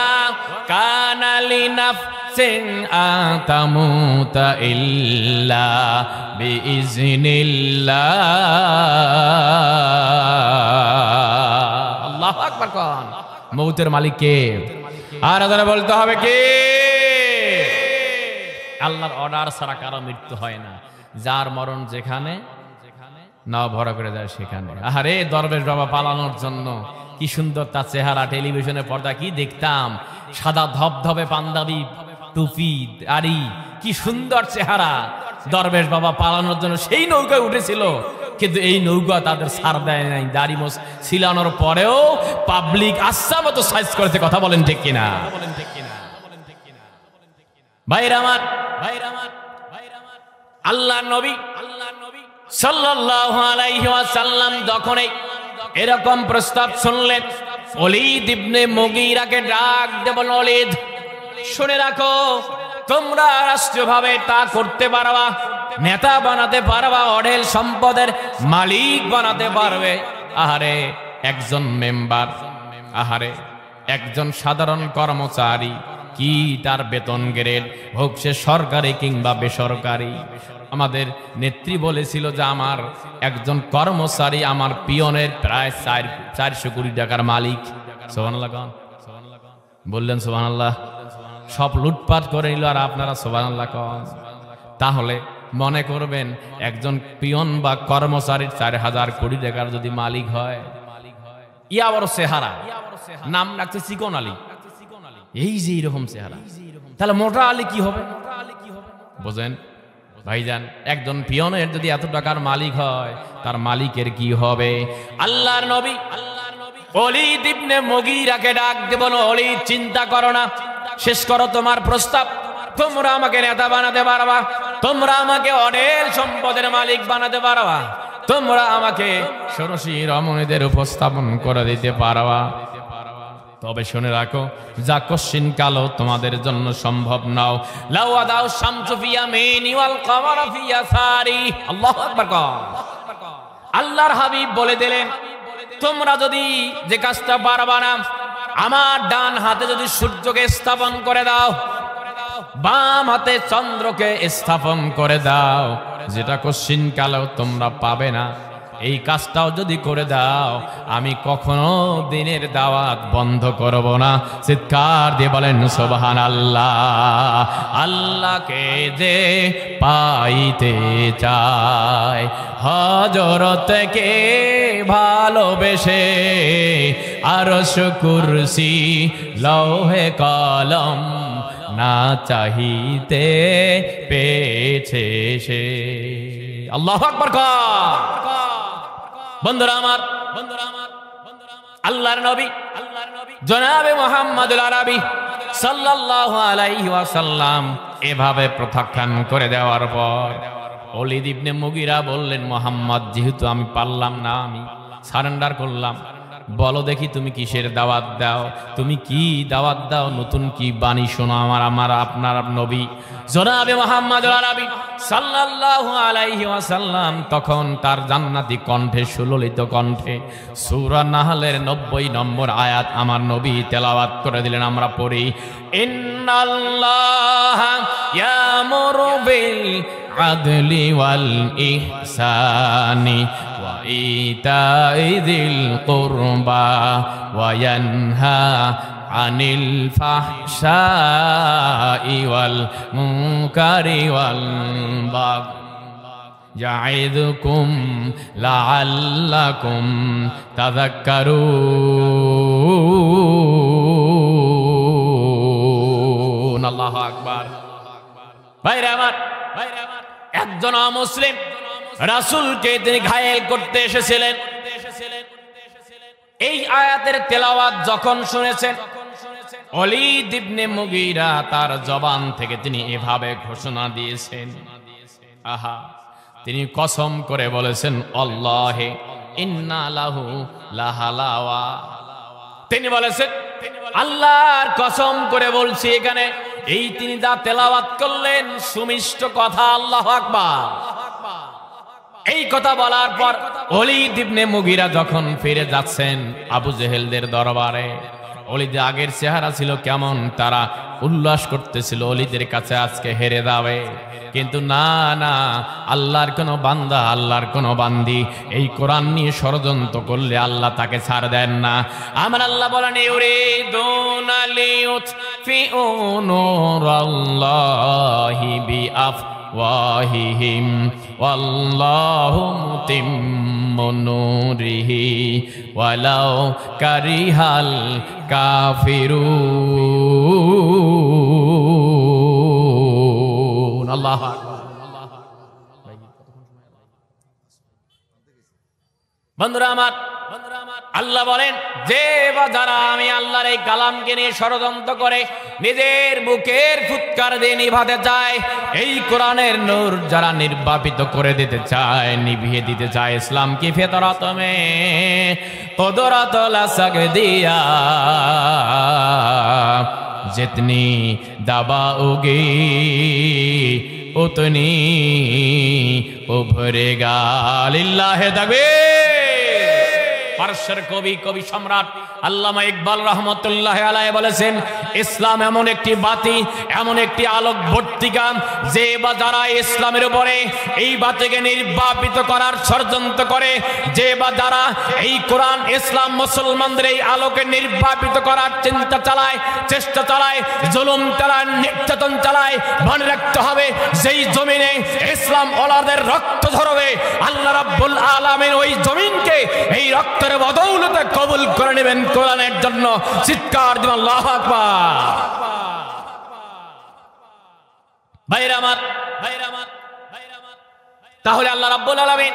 কানা লিনাফসিন আতামুতা ইল্লা বিইজনিল্লাহ। আল্লাহু আকবার। কোন মৌতের মালিক কে? আর যারা বলতে হবে কে? আল্লাহর অর্ডার ছাড়া কারো মৃত্যু হয় না। যার মরণ যেখানে নাও ভরা করে যায় সেখানে। আরে দরবেশ বাবা পালানোর জন্য কি সুন্দর তার চেহারা, টেলিভিশনের পর্দা কি দেখতাম, সাদা ধবধবে পাঞ্জাবি, টুপি, দাড়ি, কি সুন্দর চেহারা। দরবেশ বাবা পালানোর জন্য সেই নৌকায় উঠেছিল, কিন্তু এই নৌকা তাদের ছাড় দেয় নাই। দাড়ি মোছ ছিলানোর পরেও পাবলিক আচ্ছা মতো সাইজ করেছে। কথা বলেন ঠিক কিনা? ভাইরা আমার, আল্লাহর নবী সাল্লাল্লাহু আলাইহি ওয়াসাল্লাম যখন এরকম প্রস্তাব শুনলেন, ওলীদ ইবনে মুগীরাকে ডাক দিয়ে বললেন, ওলীদ শুনে রাখো, তোমরা রাষ্ট্রভাবে তা করতে পারবা, নেতা বানাতে পারবা, অঢেল সম্পদের মালিক বানাতে পারবে। আহারে একজন মেম্বার, আহারে একজন সাধারণ কর্মচারী, কি তার বেতন গ্রেড হোক সে সরকারি কিংবা বেসরকারি। আমাদের নেত্রী বলেছিল যে আমার একজন কর্মচারী আমার পিয়নের প্রায় 400 কোটি টাকার মালিক। সুবহানাল্লাহ বললেন, সুবহানাল্লাহ। সব লুটপাট করে নিল আর আপনারা সুবহানাল্লাহ কন। তাহলে মনে করবেন একজন পিয়ন বা কর্মচারীর 4000 কোটি টাকার যদি মালিক হয়, ইয়া বড় চেহারা, নাম রাখছে চিকন আলী, এই যে এরকম চেহারা, তাহলে মোটা আলী কি হবে? বোঝেন ভাইজান, একজন পিয়নের যদি এত টাকার মালিক হয়, তার মালিকের কি হবে? আল্লাহর নবী ওলীদ ইবনে মুগীরাকে ডাক দিয়ে বলো, ওলীদ চিন্তা করো না, শেষ করো তোমার প্রস্তাব। তোমরা আমাকে নেতা বানাতে পারবা, তোমরা আমাকে অঢেল সম্পদের মালিক বানাতে পারবা, তোমরা আমাকে ষোড়শী রমণীদের উপস্থাপন করে দিতে পারবা। তবে শুনে রাখো, যা কশ্চিন কালো তোমাদের জন্য সম্ভব নাও। লাউ আদাউ শামসু ফি ইয়ামিনি ওয়াল কমারু ফি ইয়াসারি। আল্লাহু আকবার। আল্লাহর হাবিব বলে দিলেন, তোমরা যদি যে কাজটা পারবা না, আমার ডান হাতে যদি সূর্যকে স্থাপন করে দাও, বাম হাতে চন্দ্রকে স্থাপন করে দাও, যেটা কশ্চিন কালো তোমরা পাবে না, এই কাজটাও যদি করে দাও, আমি কখনো দিনের দাওয়াত বন্ধ করব না। চিৎকার দিয়ে বলেন সুবহানাল্লাহ। আল্লাহকে যে পাইতে চায়, হযরতকে ভালোবেসে, আরশ কুরসি লৌহে কলম না চাহিতে পেয়েছে সে। আল্লাহু আকবার। বন্ধুরা আমার, আল্লাহর নবী জনাবে মুহাম্মদুল আরবি সাল্লাল্লাহু আলাইহি ওয়াসাল্লাম এভাবে প্রত্যাখ্যান করে দেওয়ার পর ওলীদ ইবনে মুগীরা বললেন, মুহাম্মদ, যেহেতু আমি পারলাম না, আমি সারেন্ডার করলাম, বলো দেখি তুমি কিসের দাওয়াত দাও, তুমি কি দাওয়াত দাও, নতুন কি বাণী শোনো আমার আপনার নবী জনাবে মুহাম্মদুল আরবি সাল্লাল্লাহু আলাইহি ওয়াসাল্লাম তখন তার জান্নাতি কণ্ঠে, সুললিত কণ্ঠে সূরা নাহলের 90 নম্বর আয়াত আমার নবী তেলাওয়াত করে দিলেন। আমরা পড়ি, ইন্নাল্লাহা ইয়ামুরু বিল আদলি ওয়াল ইহসানি ওয়া ইতাই যিল কুরবা ওয়া ইয়ানহা আনিল ফাহশাই ওয়াল মুনকারি ওয়াল বাগই ইয়াইদুকুম লাআল্লাকুম তাযাক্কারুন। আল্লাহু আকবার। ভাইরা আমার, একজন অমুসলিম রাসূলকে তিনি ঘায়েল করতে এসেছিলেন। এই আয়াতের তেলাওয়াত যখন শুনেছেন, ওলীদ ইবনে মুগীরা তার জবান থেকে তিনি এভাবে ঘোষণা দিয়েছেন, আহা, তিনি কসম করে বলেছেন, আল্লাহে ইন্না লাহু লাহালাওয়া। তিনি বলেছেন, আল্লাহর কসম করে বলছি, এখানে এই তিনি যা তেলাওয়াত করলেন সুমিষ্ট কথা। আল্লাহু আকবার। এই কথা বলার পর ওলীদ ইবনে মুগীরা যখন ফিরে যাচ্ছেন আবু জেহেলদের দরবারে, ওলীদ আগের চেহারা ছিল কেমন, তারা উল্লাস করতেছিল ওলীদের কাছে আজকে হেরে যাবে। কিন্তু না না, আল্লাহর কোন বান্দা, আল্লাহর কোন বান্দি এই কোরআন নিয়ে ষড়যন্ত্র করলে আল্লাহ তাকে ছাড় দেন না। আমার আল্লাহ বলেন, ইউরিদুনা লিয়ুতফিউ নূরাল্লাহি বিআফওয়াহিহিম ওয়াল্লাহু মুতিম্মু নূরিহি ওয়ালাউ কারিহাল কাফিরুন। আল্লাহু আকবার। বন্ধুরা আমার, আল্লাহ বলেন যে বা যারা আমি আল্লাহর এই কালামকে নিয়ে ষড়যন্ত্র করে নিজের বুকের ফুৎকার দিয়ে নিভাতে চায়, এই কোরআনের নূর যারা নির্বাপিত করে দিতে চায়, নিভিয়ে দিতে চায় ইসলাম কি ফিতরাত মে কুদরত লাসক দিয়া, जितनी दबाओगे उतनी उभरेगा। लिल्लाह ताकबीर। পারস্যের কবি সম্রাট আল্লামা ইকবাল রহমতুল্লাহ আলাইহি বলেছেন, ইসলাম এমন একটি বাতি, এমন একটি আলোক বর্তিকা, যে বা যারা ইসলামের উপরে এই বাতিকে নির্বাপিত করার ষড়যন্ত্র করে, যে বা যারা এই কোরআন ইসলাম মুসলমানদের এই আলোকে নির্বাপিত করার চিন্তা চালায়, চেষ্টা চালায়, জুলুম চালায়, নির্যাতন চালায়, মনে রাখতে হবে যেই জমিনে ইসলাম ওলাদের রক্ত ঝরবে, আল্লাহ রাব্বুল আলামিন ওই জমিনকে এই রক্তের বদৌলতে কবুল করে নেবেন কোরআনের জন্য। চিৎকার দিন আল্লাহু আকবার। ভাইরা আমার, তাহলে আল্লাহ রাব্বুল আলামিন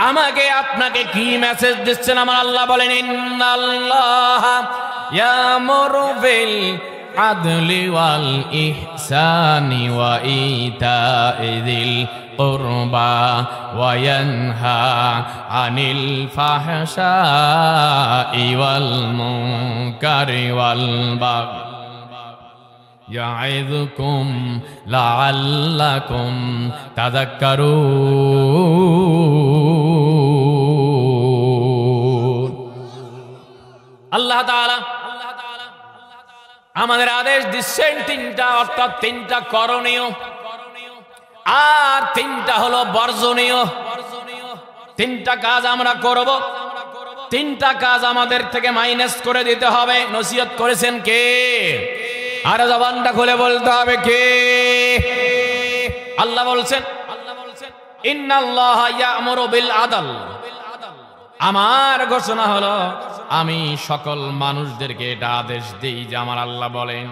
আমাকে আপনাকে কি মেসেজ দিচ্ছেন? আমার আল্লাহ বলেন, ইন্নাল্লাহা ইয়ামুরু বিল আদলি ওয়াল ইহসানি ওয়া ইতাইযিল কুরবা ওয়া ইয়ানহা আনিল ফাহশাই ওয়াল মুনকারি ওয়াল বাগই ইয়াইযুকুম লাআল্লাকুম তাযাক্কারুন। আল্লাহ তাআলা আমাদের আদেশ দিচ্ছেন তিনটা, অর্থাৎ তিনটা করণীয় আর তিনটা হলো বর্জনীয়। তিনটা কাজ আমরা করব, তিনটা কাজ আমাদের থেকে মাইনাস করে দিতে হবে। নসিহত করেছেন কে? আর জবানটা খুলে বলতে হবে কে? আল্লাহ বলছেন, ইন্নাল্লাহা ইয়া'মুরু বিল আদল। আমার ঘোষণা হলো আমি সকল মানুষদেরকে এটা আদেশ দেই যে আমার আল্লাহ বলেন,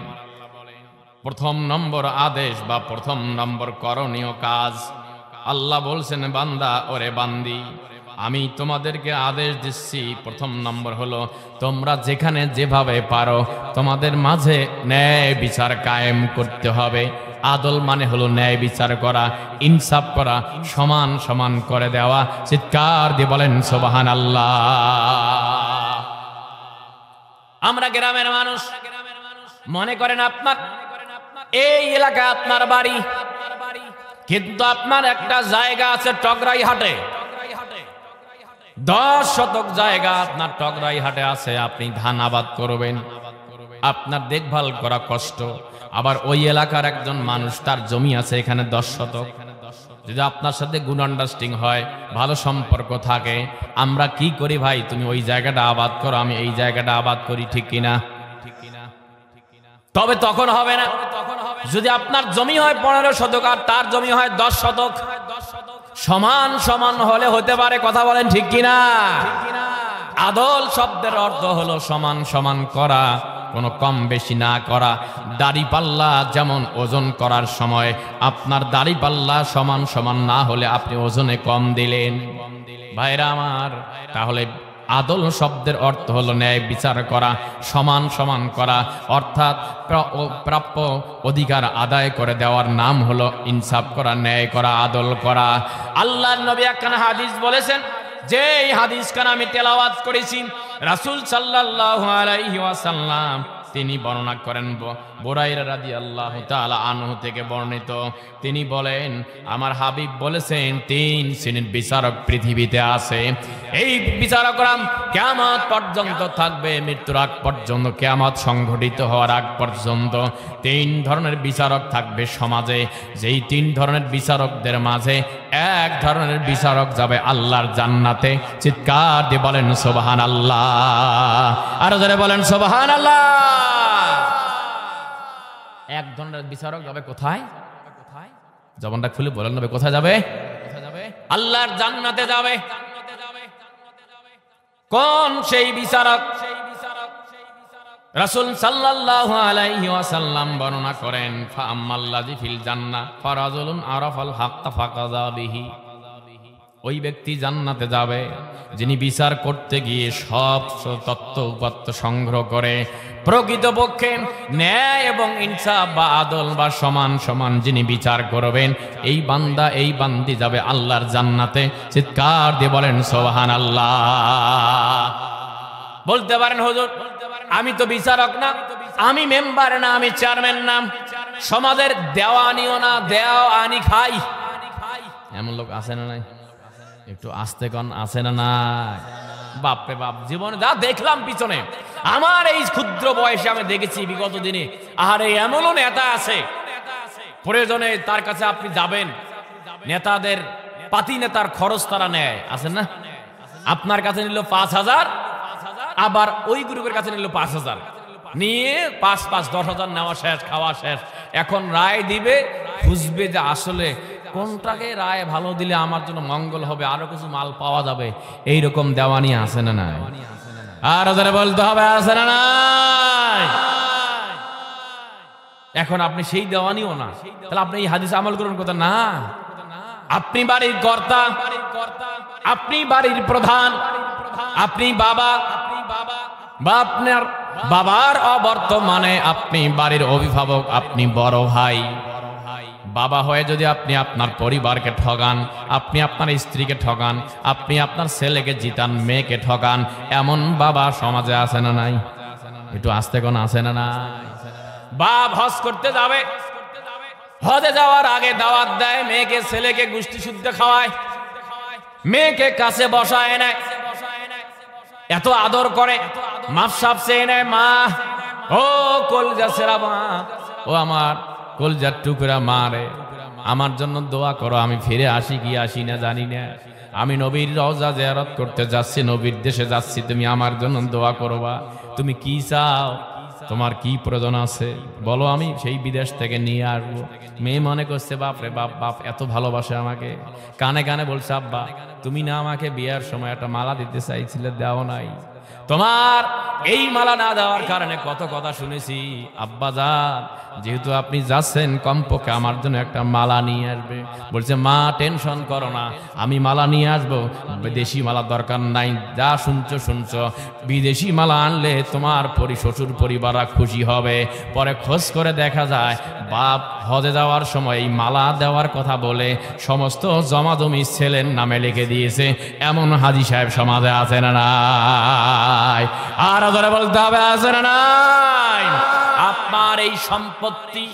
প্রথম নম্বর আদেশ বা প্রথম নম্বর করণীয় কাজ আল্লাহ বলছেন, বান্দা ওরে বান্দি, আমি তোমাদেরকে আদেশ দিচ্ছি, প্রথম নম্বর হলো তোমরা যেখানে যেভাবে পারো তোমাদের মাঝে ন্যায় বিচার কায়েম করতে হবে। আদল মানে হলো ন্যায় বিচার করা, ইনসাফ করা, সমান সমান করে দেওয়া। চিৎকার দিয়ে বলেন সুবহানাল্লাহ। আমরা গ্রামের মানুষ, মনে করেন আপনার এই এলাকা আপনার বাড়ি, কিন্তু আপনার একটা জায়গা আছে টগরাই হাটে, 10 শতক জায়গা আপনার টগরাই হাটে আছে। আপনি ধান আবাদ করবেন, আপনার দেখভাল করা কষ্ট। আবার ওই এলাকার একজন মানুষ, তার জমি আছে এখানে 10 শতক। যদি আপনার সাথে গুড আন্ডারস্ট্যান্ডিং হয়, ভালো সম্পর্ক থাকে, আমরা কি করি, ভাই তুমি ওই জায়গাটা আবাদ করো, আমি এই জায়গাটা আবাদ করি, ঠিক কিনা? তবে তখন হবে না যদি আপনার জমি হয় 15 শতক আর তার জমি হয় 10 শতক। সমান সমান হলে হতে পারে, কথা বলেন ঠিক কিনা? আদল শব্দের অর্থ হলো সমান সমান করা, কোনো কম বেশি না করা। দাড়ি পাল্লা যেমন ওজন করার সময় আপনার দাড়ি পাল্লা সমান সমান না হলে আপনি ওজনে কম দিলেন। ভাইরা আমার, তাহলে আদল শব্দের অর্থ হলো ন্যায় বিচার করা, সমান সমান করা, অর্থাৎ প্রাপ্য অধিকার আদায় করে দেওয়ার নাম হলো ইনসাফ করা, ন্যায় করা, আদল করা। আল্লাহর নবী একখানা হাদিস বলেছেন, যে হাদিসখানা আমি তেলাওয়াত করেছি, রাসূল সাল্লাল্লাহু আলাইহি ওয়াসাল্লাম তিনি বর্ণনা করেন, বুরাইরা রাদিয়াল্লাহু তাআলা আনহু থেকে বর্ণিত। তিনি বলেন, আমার হাবিব বলেছেন 3 শ্রেণীর বিচারক পৃথিবীতে আছে। এই বিচারকরা কিয়ামত পর্যন্ত থাকবে, মৃত্যুর আগ পর্যন্ত, কিয়ামত সংঘটিত হওয়ার আগ পর্যন্ত 3 ধরনের বিচারক থাকবে সমাজে। যেই 3 ধরনের বিচারকদের মাঝে এক ধরনের বিচারক যাবে আল্লাহর জান্নাতে। চিৎকার দিয়ে বলেন সুবহানাল্লাহ। আরো জোরে বলেন সুবহানাল্লাহ। এক ধরনের বিচারক যাবে কোথায়? জবানটা খুলে বলেন নবে, কোথায় যাবে? আল্লাহর জান্নাতে যাবে। কোন সেই বিচারক? রাসূল সাল্লাল্লাহু আলাইহি ওয়াসাল্লাম বর্ণনা করেন, ফাআম্মাল্লাযী ফিল জান্নাহ ফারাজুলুন আরাফাল হাক্কা ফাকাযা বিহি। ওই ব্যক্তি জান্নাতে যাবে যিনি বিচার করতে গিয়ে সব তত্ত্ব উপাত্ত সংগ্রহ করে প্রকৃতপক্ষে ন্যায় এবং ইনসাফ বা আদল বা সমান সমান যিনি বিচার করবেন, এই বান্দা এই বান্দি যাবে আল্লাহর জান্নাতে। চিৎকার দিয়ে বলেন সুবহানাল্লাহ। বলতে পারেন হুজুর আমি তো বিচারক না, আমি মেম্বার না, আমি চেয়ারম্যান না, সমাজের দেওয়ানিও না, দেওয়ানি খাই, এমন লোক আছে না নাই? একটু আস্তে কন, আছে না নাই? বাপরে বাপ, জীবনে যা দেখলাম পিছনে, আমার এই ক্ষুদ্র বয়সে আমি দেখেছি বিগত দিনে। আরে এমনও নেতা আছে, প্রয়োজনে তার কাছে আপনি যাবেন, নেতাদের পাতি নেতার খরচ তারা নেয়, আছেন না? আপনার কাছে নিল 5,000, আবার ওই গ্রুপের কাছে নিল 5,000, নিয়ে 5-5 10,000 নেওয়া শেষ, খাওয়া শেষ। এখন রায় দিবে, খুঁজবে যে আসলে কোনটাকে রায় ভালো দিলে আমার জন্য মঙ্গল হবে, আরো কিছু মাল পাওয়া যাবে। এইরকম দেওয়ানি আছে না নাই? আর ওদের বলতে হবে আছে না নাই? এখন আপনি সেই দেওয়ানিও না, তাহলে আপনি এই হাদিস আমল করুন কথা না। আপনি বাড়ির কর্তা, আপনি বাড়ির প্রধান, আপনি বাবা বা আপনার বাবার অবর্তমানে আপনি বাড়ির অভিভাবক, আপনি বড় ভাই। বাবা হয়ে যদি আপনি আপনার পরিবারকে ঠগান, আপনি আপনার স্ত্রীকে ঠগান, আপনি আপনার ছেলেকে জিতান, মেয়েকে ঠগান, এমন বাবা সমাজে আছে না নাই? একটু আস্তে কোন আছে না নাই? বাপ হজ করতে যাবে, হজে যাওয়ার আগে দাওয়াত দেয়, মেয়েকে ছেলেকে গোষ্ঠী শুদ্ধ খাওয়ায়, মেয়েকে কাছে বসায় নেয়, এত আদর করে, মাপসাপ চেয়ে নেয়, মা ও কলজা সেরা মা, ও আমার কলজার টুকরা মা রে, আমার জন্য দোয়া করো, আমি ফিরে আসি কি আসি না জানি না, আমি নবীর রওজা জিয়ারত করতে যাচ্ছি, নবীর দেশে যাচ্ছি, তুমি আমার জন্য দোয়া করবা। তুমি কি চাও, তোমার কি প্রয়োজন আছে বলো, আমি সেই বিদেশ থেকে নিয়ে আসবো। মেয়ে মনে করছে বাপ রে বাপ, বাপ এত ভালোবাসে আমাকে, কানে কানে বলছে আব্বা তুমি না আমাকে বিয়ার সময় একটা মালা দিতে চাইছিলে, দেও নাই। তোমার এই মালা না দেওয়ার কারণে কত কথা শুনেছি। আব্বা যান, যেহেতু আপনি যাচ্ছেন, কমপক্ষে আমার জন্য একটা মালা নিয়ে আসবে। বলছে মা টেনশন করো না, আমি মালা নিয়ে আসবো, বিদেশি মালা দরকার নাই, যা শুনছো শুনছো, বিদেশি মালা আনলে তোমার শ্বশুর পরিবাররা খুশি হবে। পরে খোঁজ করে দেখা যায় বাপ হজে যাওয়ার সময় এই মালা দেওয়ার কথা বলে সমস্ত জমাজমি ছেলের নামে লিখে দিয়েছে। এমন হাজী সাহেব সমাজে আছে না নাই? আর ধরে বলতে হবে আছে না নাই? আপনার এই সম্পত্তি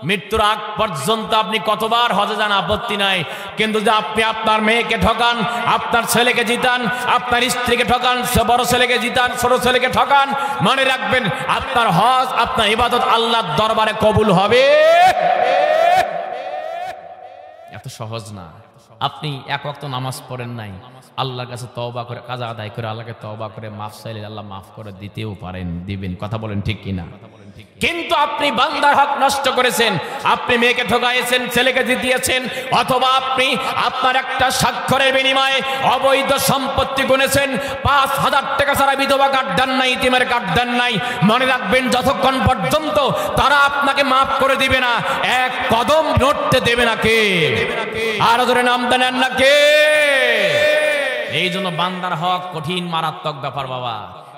মৃত্যুর আগ পর্যন্ত আপনি কতবার হজে যান, আপত্তি নাই, কিন্তু যে আপনি আপনার মেয়েকে ঠকান, আপনার ছেলেকে জিতান, আপনার স্ত্রীকে ঠকান, বড় ছেলেকে জিতান, ছোট ছেলেকে ঠকান, মনে রাখবেন আপনার হজ, আপনার ইবাদত আল্লাহর দরবারে কবুল হবে। এত সহজ না। আপনি এক ওয়াক্ত নামাজ পড়েন নাই, আল্লাহর কাছে তওবা করে, কাজা আদায় করে আল্লাহকে তওবা করে মাফ চাইলে আল্লাহ মাফ করে দিতেও পারেন, দিবেন। কথা বলেন ঠিক কিনা? কিন্তু আপনি বান্দার হক নষ্ট করেছেন, আপনি মেয়েকে ঠকাইছেন, ছেলেকে জিতিয়েছেন, অথবা আপনি আপনার একটা স্বাক্ষরের বিনিময়ে অবৈধ সম্পত্তি গুনেছেন, 5,000 টাকা ছাড়া বিধবা কার্ড দেন নাই, ইতিমের কার্ড দেন নাই। মনে রাখবেন যতক্ষণ পর্যন্ত তারা আপনাকে মাফ করে দিবে না, এক কদম নড়তে দেবে না কে? আরো ধরে নাম দেন না কে? এই জন্য বান্দার হক কঠিন মারাত্মক ব্যাপার বাবা,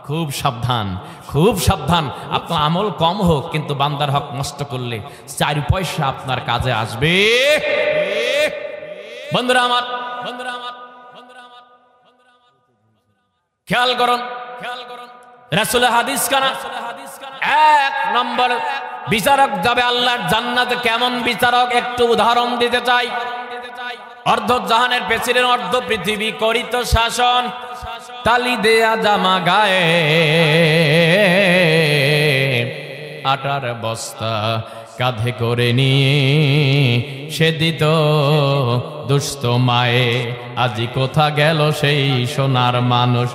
খুব সাবধান, খুব সাবধান। আপনার আমল কম হোক, কিন্তু বান্দার হক নষ্ট করলে 4 পয়সা আপনার কাজে আসবে। বন্ধুরা আমার, খেয়াল করুন, রাসূলের হাদিস কানা 1 নম্বর বিচারক যাবে আল্লাহর জান্নাতে। কেমন বিচারক একটু উদাহরণ দিতে চাই। অর্ধ জাহানের প্রেসিডেন্ট, অর্ধ পৃথিবী করিত শাসন, তালি দেয়া জামা গায়ে, আটার বস্তা কাঁধে করে নিয়ে সে দিত দুস্থ মায়ে। আজি কোথা গেল সেই সোনার মানুষ,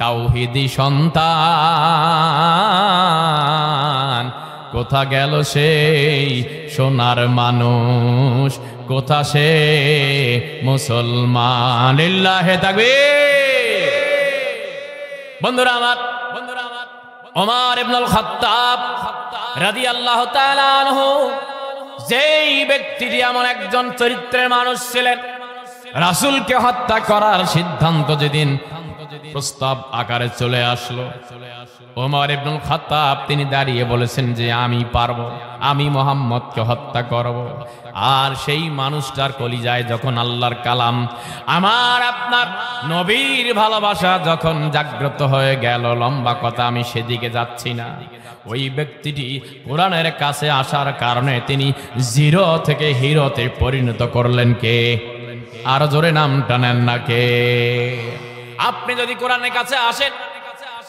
তাওহীদি সন্তান কোথা গেল সেই সোনার মানুষ, কোথা সে মুসলমান। লিল্লাহে তাকবীর। বন্ধুরা আমার, ওমর ইবনুল খাত্তাব রাদিয়াল্লাহু তাআলা আনহু, যেই ব্যক্তিটি এমন একজন চরিত্রের মানুষ ছিলেন, রাসূলকে হত্যা করার সিদ্ধান্ত যেদিন প্রস্তাব আকারে চলে আসলো, ওমর ইবনুল খাত্তাব তিনি দাঁড়িয়ে বলেছেন যে আমি পারবো, আমি মুহাম্মদকে হত্যা করব। আর সেই মানুষটার কলিজায় যখন আল্লাহর কালাম, আমার আপনার নবীর ভালোবাসা যখন জাগ্রত হয়ে গেল, লম্বা কথা আমি সেদিকে যাচ্ছি না, ওই ব্যক্তিটি কোরআনের কাছে আসার কারণে তিনি জিরো থেকে হিরোতে পরিণত করলেন কে? আরো জোরে নামটা নেন না কে? আপনি যদি কোরআনের কাছে আসেন,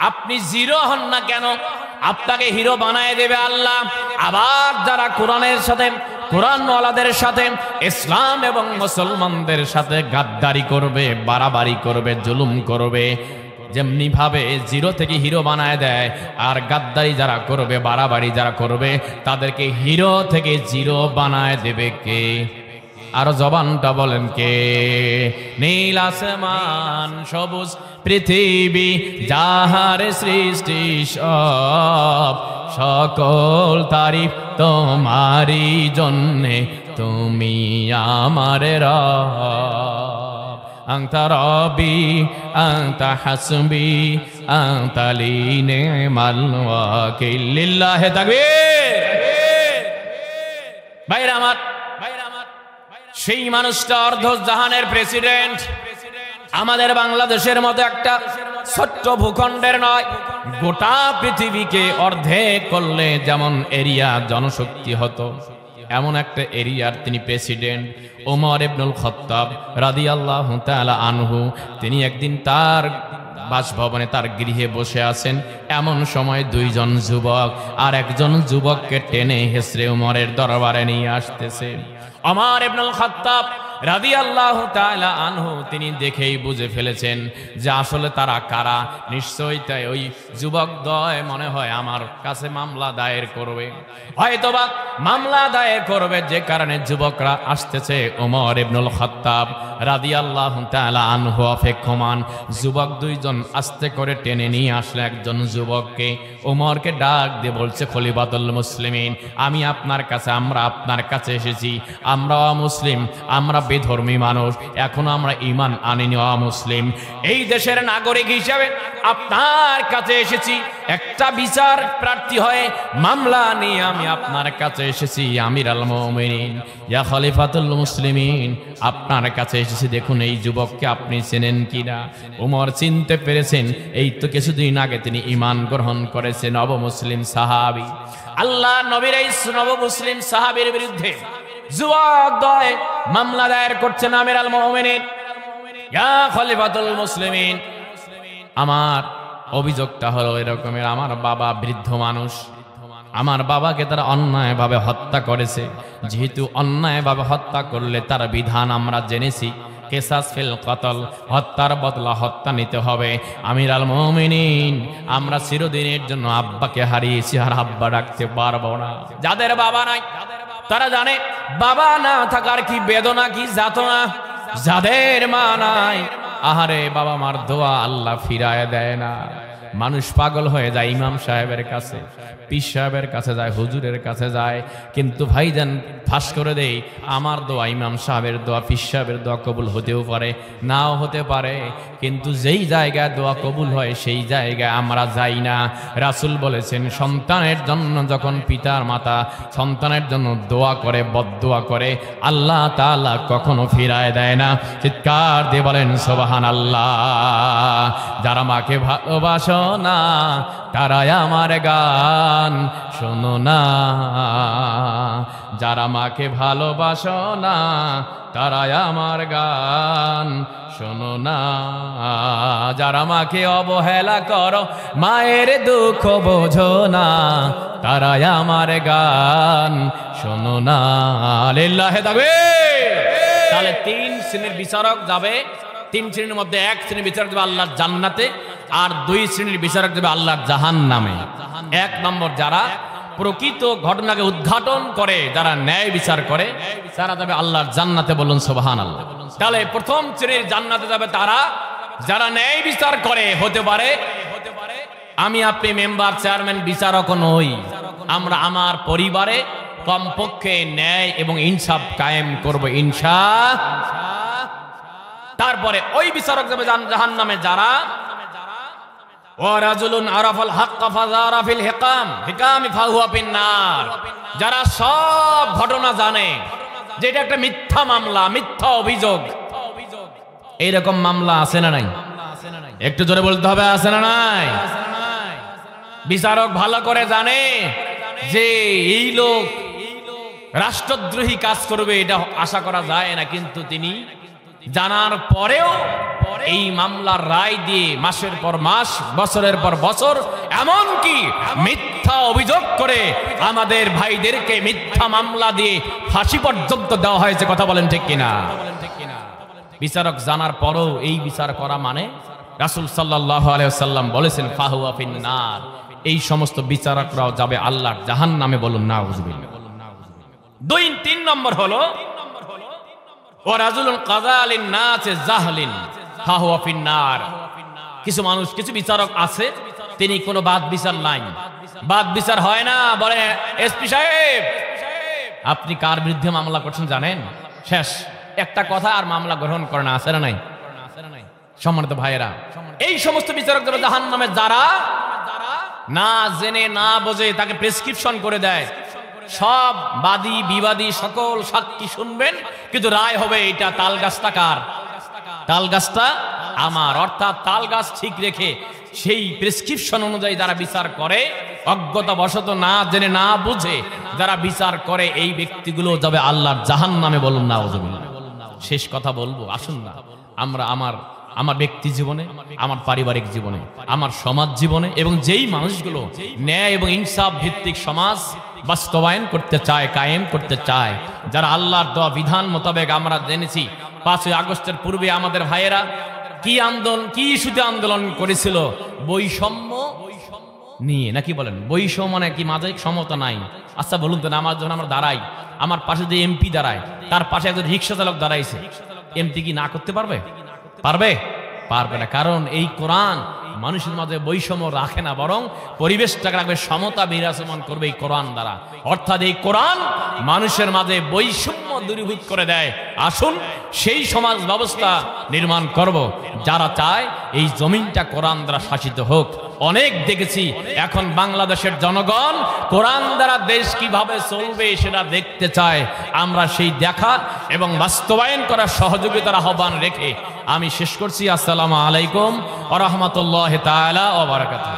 আপনি জিরো হন না কেন, আপনাকে হিরো বানায় দেবে আল্লাহ। আবার যারা কোরআনের সাথে, কোরআনওয়ালাদের সাথে, ইসলাম এবং মুসলমানদের সাথে গাদ্দারি করবে, বাড়াবাড়ি করবে, জুলুম করবে, যেমনি ভাবে জিরো থেকে হিরো বানায় দেয়, আর গাদ্দারি যারা করবে, বাড়াবাড়ি যারা করবে, তাদেরকে হিরো থেকে জিরো বানায় দেবে কে? আরো জবানটা বলেন কে? নীল আসমান সবুজ পৃথিবী যাহার সৃষ্টি সব, সকল তারিফ তোমারই জন্যে, তুমি আমার রব। আনতা রব্বি আনতা হাসবি আনতা লি নি'মাল ওয়াকিল। লিল্লাহি তাকবীর। ভাইরা আমার, সেই মানুষটা অর্ধ জাহানের প্রেসিডেন্ট। আমাদের বাংলাদেশের মতো একটা ছোট্ট ভূখণ্ডের নয়, গোটা পৃথিবীকে অর্ধেক করলে যেমন এরিয়া জনশক্তি হতো, এমন একটা এরিয়ার তিনি প্রেসিডেন্ট। ওমর ইবনুল খাত্তাব রাদিয়াল্লাহু তাআলা আনহু, তিনি একদিন তার বাসভবনে, তার গৃহে বসে আছেন। এমন সময় দুইজন যুবক আর একজন যুবককে টেনে হেসড়ে ওমরের দরবারে নিয়ে আসতেছে। ওমর ইবনুল খাত্তাব রাদিয়াল্লাহু তাআলা আনহু তিনি দেখেই বুঝে ফেলেছেন যে আসলে তারা কারা। নিশ্চয়ই তাই ওই যুবক দ্বয় মনে হয় আমার কাছে মামলা দায়ের করবে, হয়তোবা মামলা দায়ের করবে, যে কারণে যুবকরা আসতেছে। ওমর ইবনুল খাত্তাব রাদিয়াল্লাহু তাআলা আনহু অপেক্ষমান। যুবক দুইজন আস্তে করে টেনে নিয়ে আসলে একজন যুবককে। ওমরকে ডাক দিয়ে বলছে, খলিফাতুল মুসলিমিন, আমি আপনার কাছে, আমরা আপনার কাছে এসেছি। আমরা অমুসলিম, আমরা বেধর্মী মানুষ, এখনো আমরা ঈমান আনিনি, অমুসলিম। এই দেশের নাগরিক হিসাবে আপনার কাছে এসেছি, একটা বিচার প্রার্থী হয়ে মামলা নিয়ে আমি আপনার কাছে এসেছি। আমিরুল মুমিনিন, ইয়া খলিফাতুল মুসলিমিন, আপনার কাছে এসেছি। দেখুন এই যুবককে আপনি চেনেন কিনা? ওমর চিনতে পেরেছেন, এই তো কিছুদিন আগে তিনি ঈমান গ্রহণ করেছেন, নবমুসলিম সাহাবী। আল্লাহ নবীর এই নবমুসলিম সাহাবীর বিরুদ্ধে যুবক দ্বয় মামলা দায়ের করছেন। আমিরুল মুমিনিন, ইয়া খলিফাতুল মুসলিমিন, আমার অভিযোগটা হলো এরকমের, আমার বাবা বৃদ্ধ মানুষ, আমার বাবাকে তারা অন্যায়ভাবে হত্যা করেছে। যেহেতু অন্যায়ভাবে হত্যা করলে তার বিধান আমরা জেনেছি, কেসাস ফিল কতল, হত্যার বদলা হত্যা নিতে হবে। আমিরুল মুমিনিন, আমরা চিরদিনের জন্য আব্বাকে হারিয়েছি, আর আব্বা ডাকতে পারবো না। যাদের বাবা নাই তারা জানে বাবা না থাকার কি বেদনা, কি যাতনা। যাদের মা নাই, আহারে বাবা মার দোয়া আল্লাহ ফিরায় দেয় না। মানুষ পাগল হয়ে যায়, ইমাম সাহেবের কাছে, পীর সাহেবের কাছে যায়, হুজুরের কাছে যায়, কিন্তু ভাইজান ফাঁস করে দেই, আমার দোয়া, ইমাম সাহেবের দোয়া, পীর সাহেবের দোয়া কবুল হতেও পারে, নাও হতে পারে, কিন্তু যেই জায়গায় দোয়া কবুল হয় সেই জায়গায় আমরা যাই না। রাসূল বলেছেন, সন্তানের জন্য যখন পিতার মাতা সন্তানের জন্য দোয়া করে, বদদোয়া করে, আল্লাহ তাআলা কখনো ফিরায় দেয় না। চিৎকার দিয়ে বলেন সুবহানাল্লাহ। যারা মাকে ভালোবাসো না, তারাই আমার গান শোনো না। যারা মাকে ভালোবাসো না, তারাই আমার গান শোনো না। যারা মাকে অবহেলা করো, মায়ের দুঃখ বোঝো না, তারাই আমার গান শোনো না। লিল্লাহি তাকবীর। তাহলে তিন শ্রেণীর বিচারক যাবে, তিন শ্রেণীর মধ্যে এক শ্রেণীর বিচারক যাবে আল্লাহর জান্নাতে, আর দুই শ্রেণীর বিচারক যাবে আল্লাহর জাহান্নামে। এক নম্বর, যারা প্রকৃত ঘটনাকে উদ্ঘাটন করে, যারা ন্যায় বিচার করে, তারা যাবে আল্লাহর জান্নাতে। বলুন সুবহানাল্লাহ। তাহলে প্রথম শ্রেণীর জান্নাতে যাবে তারা যারা ন্যায় বিচার করে। হতে পারে আমি আপনি মেম্বার, চেয়ারম্যান, বিচারক নই, আমরা আমার পরিবারে কমপক্ষে ন্যায় এবং ইনসাফ কায়েম করব ইনশাআল্লাহ। তারপরে ওই বিচারক যাবে জাহান্নামে যারা ওয়ারাজুলুন আরাফাল হাক্কা ফাযারা ফিল হিকাম ফাহুয়া ফিন্নার, যারা সব ঘটনা জানে যে এটা একটা মিথ্যা মামলা, মিথ্যা অভিযোগ। এইরকম মামলা আছে না নাই? একটু জোরে বলতে হবে, আছে না নাই? বিচারক ভালো করে জানে যে এই লোক রাষ্ট্রদ্রোহী কাজ করবে, এটা আশা করা যায় না, কিন্তু তিনি জানার পরেও এই মামলার রায় দিয়ে মাসের পর মাস, বছরের পর বছর, এমনকি মিথ্যা অভিযোগ করে আমাদের ভাইদেরকে মিথ্যা মামলা দিয়ে ফাঁসি পর্যন্ত দেওয়া হয়েছে। কথা বলেন ঠিক কিনা? বিচারক জানার পরও এই বিচার করা মানে রাসূল সাল্লাল্লাহু আলাইহি ওয়াসাল্লাম বলেছেন ফাহুয়া ফিন্নার, এই সমস্ত বিচারকরাও যাবে আল্লাহর জাহান্নামে। বলুন নাউযুবিল্লাহ। 2-3 নম্বর হলো ওয়ারাজুলুন কাযা লিন নাসি জাহলিন ফাহুয়া ফিন্নার। কিছু মানুষ, কিছু বিচারক আছে, তিনি কোনো বাদ বিচার নাই, বাদ বিচার হয় না। বলে এসপি সাহেব আপনি কার বিরুদ্ধে মামলা করছেন জানেন? শেষ, একটা কথা, আর মামলা গ্রহণ করে না। আছে না নাই? সম্মানিত ভাইয়েরা, এই সমস্ত বিচারক যাবে জাহান্নামে যারা না জেনে না বোঝে তাকে প্রেসক্রিপশন করে দেয়। সব বাদী বিবাদী সকল সাক্ষী শুনবেন, কিন্তু রায় হবে এটা তাল গাছটা কার? তাল গাছটা আমার। অর্থাৎ তাল গাছ ঠিক রেখে সেই প্রেসক্রিপশন অনুযায়ী যারা বিচার করে, অজ্ঞতাবশত না জেনে না বুঝে যারা বিচার করে, এই ব্যক্তিগুলো যাবে আল্লাহর জাহান্নামে। বলুন নাউযুবিল্লাহ। শেষ কথা বলবো, আসুন না আমরা আমার ব্যক্তি জীবনে, আমার পারিবারিক জীবনে, আমার সমাজ জীবনে, এবং যেই মানুষগুলো ন্যায় এবং ইনসাফ ভিত্তিক সমাজ বাস্তবায়ন করতে চায়, কায়েম করতে চায়, যারা আল্লাহর দেওয়া বিধান মোতাবেক, আমরা জেনেছি 5ই আগস্টের পূর্বে আমাদের ভাইয়েরা কি আন্দোলন, কি ইস্যুতে আন্দোলন করেছিল? বৈষম্য নিয়ে, নাকি বলেন? বৈষম্য মানে কি? মাঝে সমতা নাই। আচ্ছা বলুন তো, আমার যখন আমরা দাঁড়াই, আমার পাশে যে এমপি দাঁড়ায়, তার পাশে একজন রিক্সা চালক দাঁড়াইছে, এমপি কি না করতে পারবে? পারবে? পারবে না। কারণ এই কোরআন মানুষের মাঝে বৈষম্য রাখে না, বরং পরিবেশটাকে রাখবে, সমতা বিরাজমান করবে এই কোরআন দ্বারা। অর্থাৎ এই কোরআন মানুষের মাঝে বৈষম্য দূরীভূত করে দেয়। আসুন সেই সমাজ ব্যবস্থা নির্মাণ করব যারা চায় এই জমিনটা কোরআন দ্বারা শাসিত হোক। অনেক দেখেছি এখন বাংলাদেশের জনগণ কোরআন দ্বারা দেশ কিভাবে চলবে সেটা দেখতে চায়। আমরা সেই দেখা এবং বাস্তবায়ন করার সহযোগিতার আহ্বান রেখে আমি শেষ করছি। আসসালামু আলাইকুম ওয়া রাহমাতুল্লাহি তাআলা ওয়া বারাকাতুহু।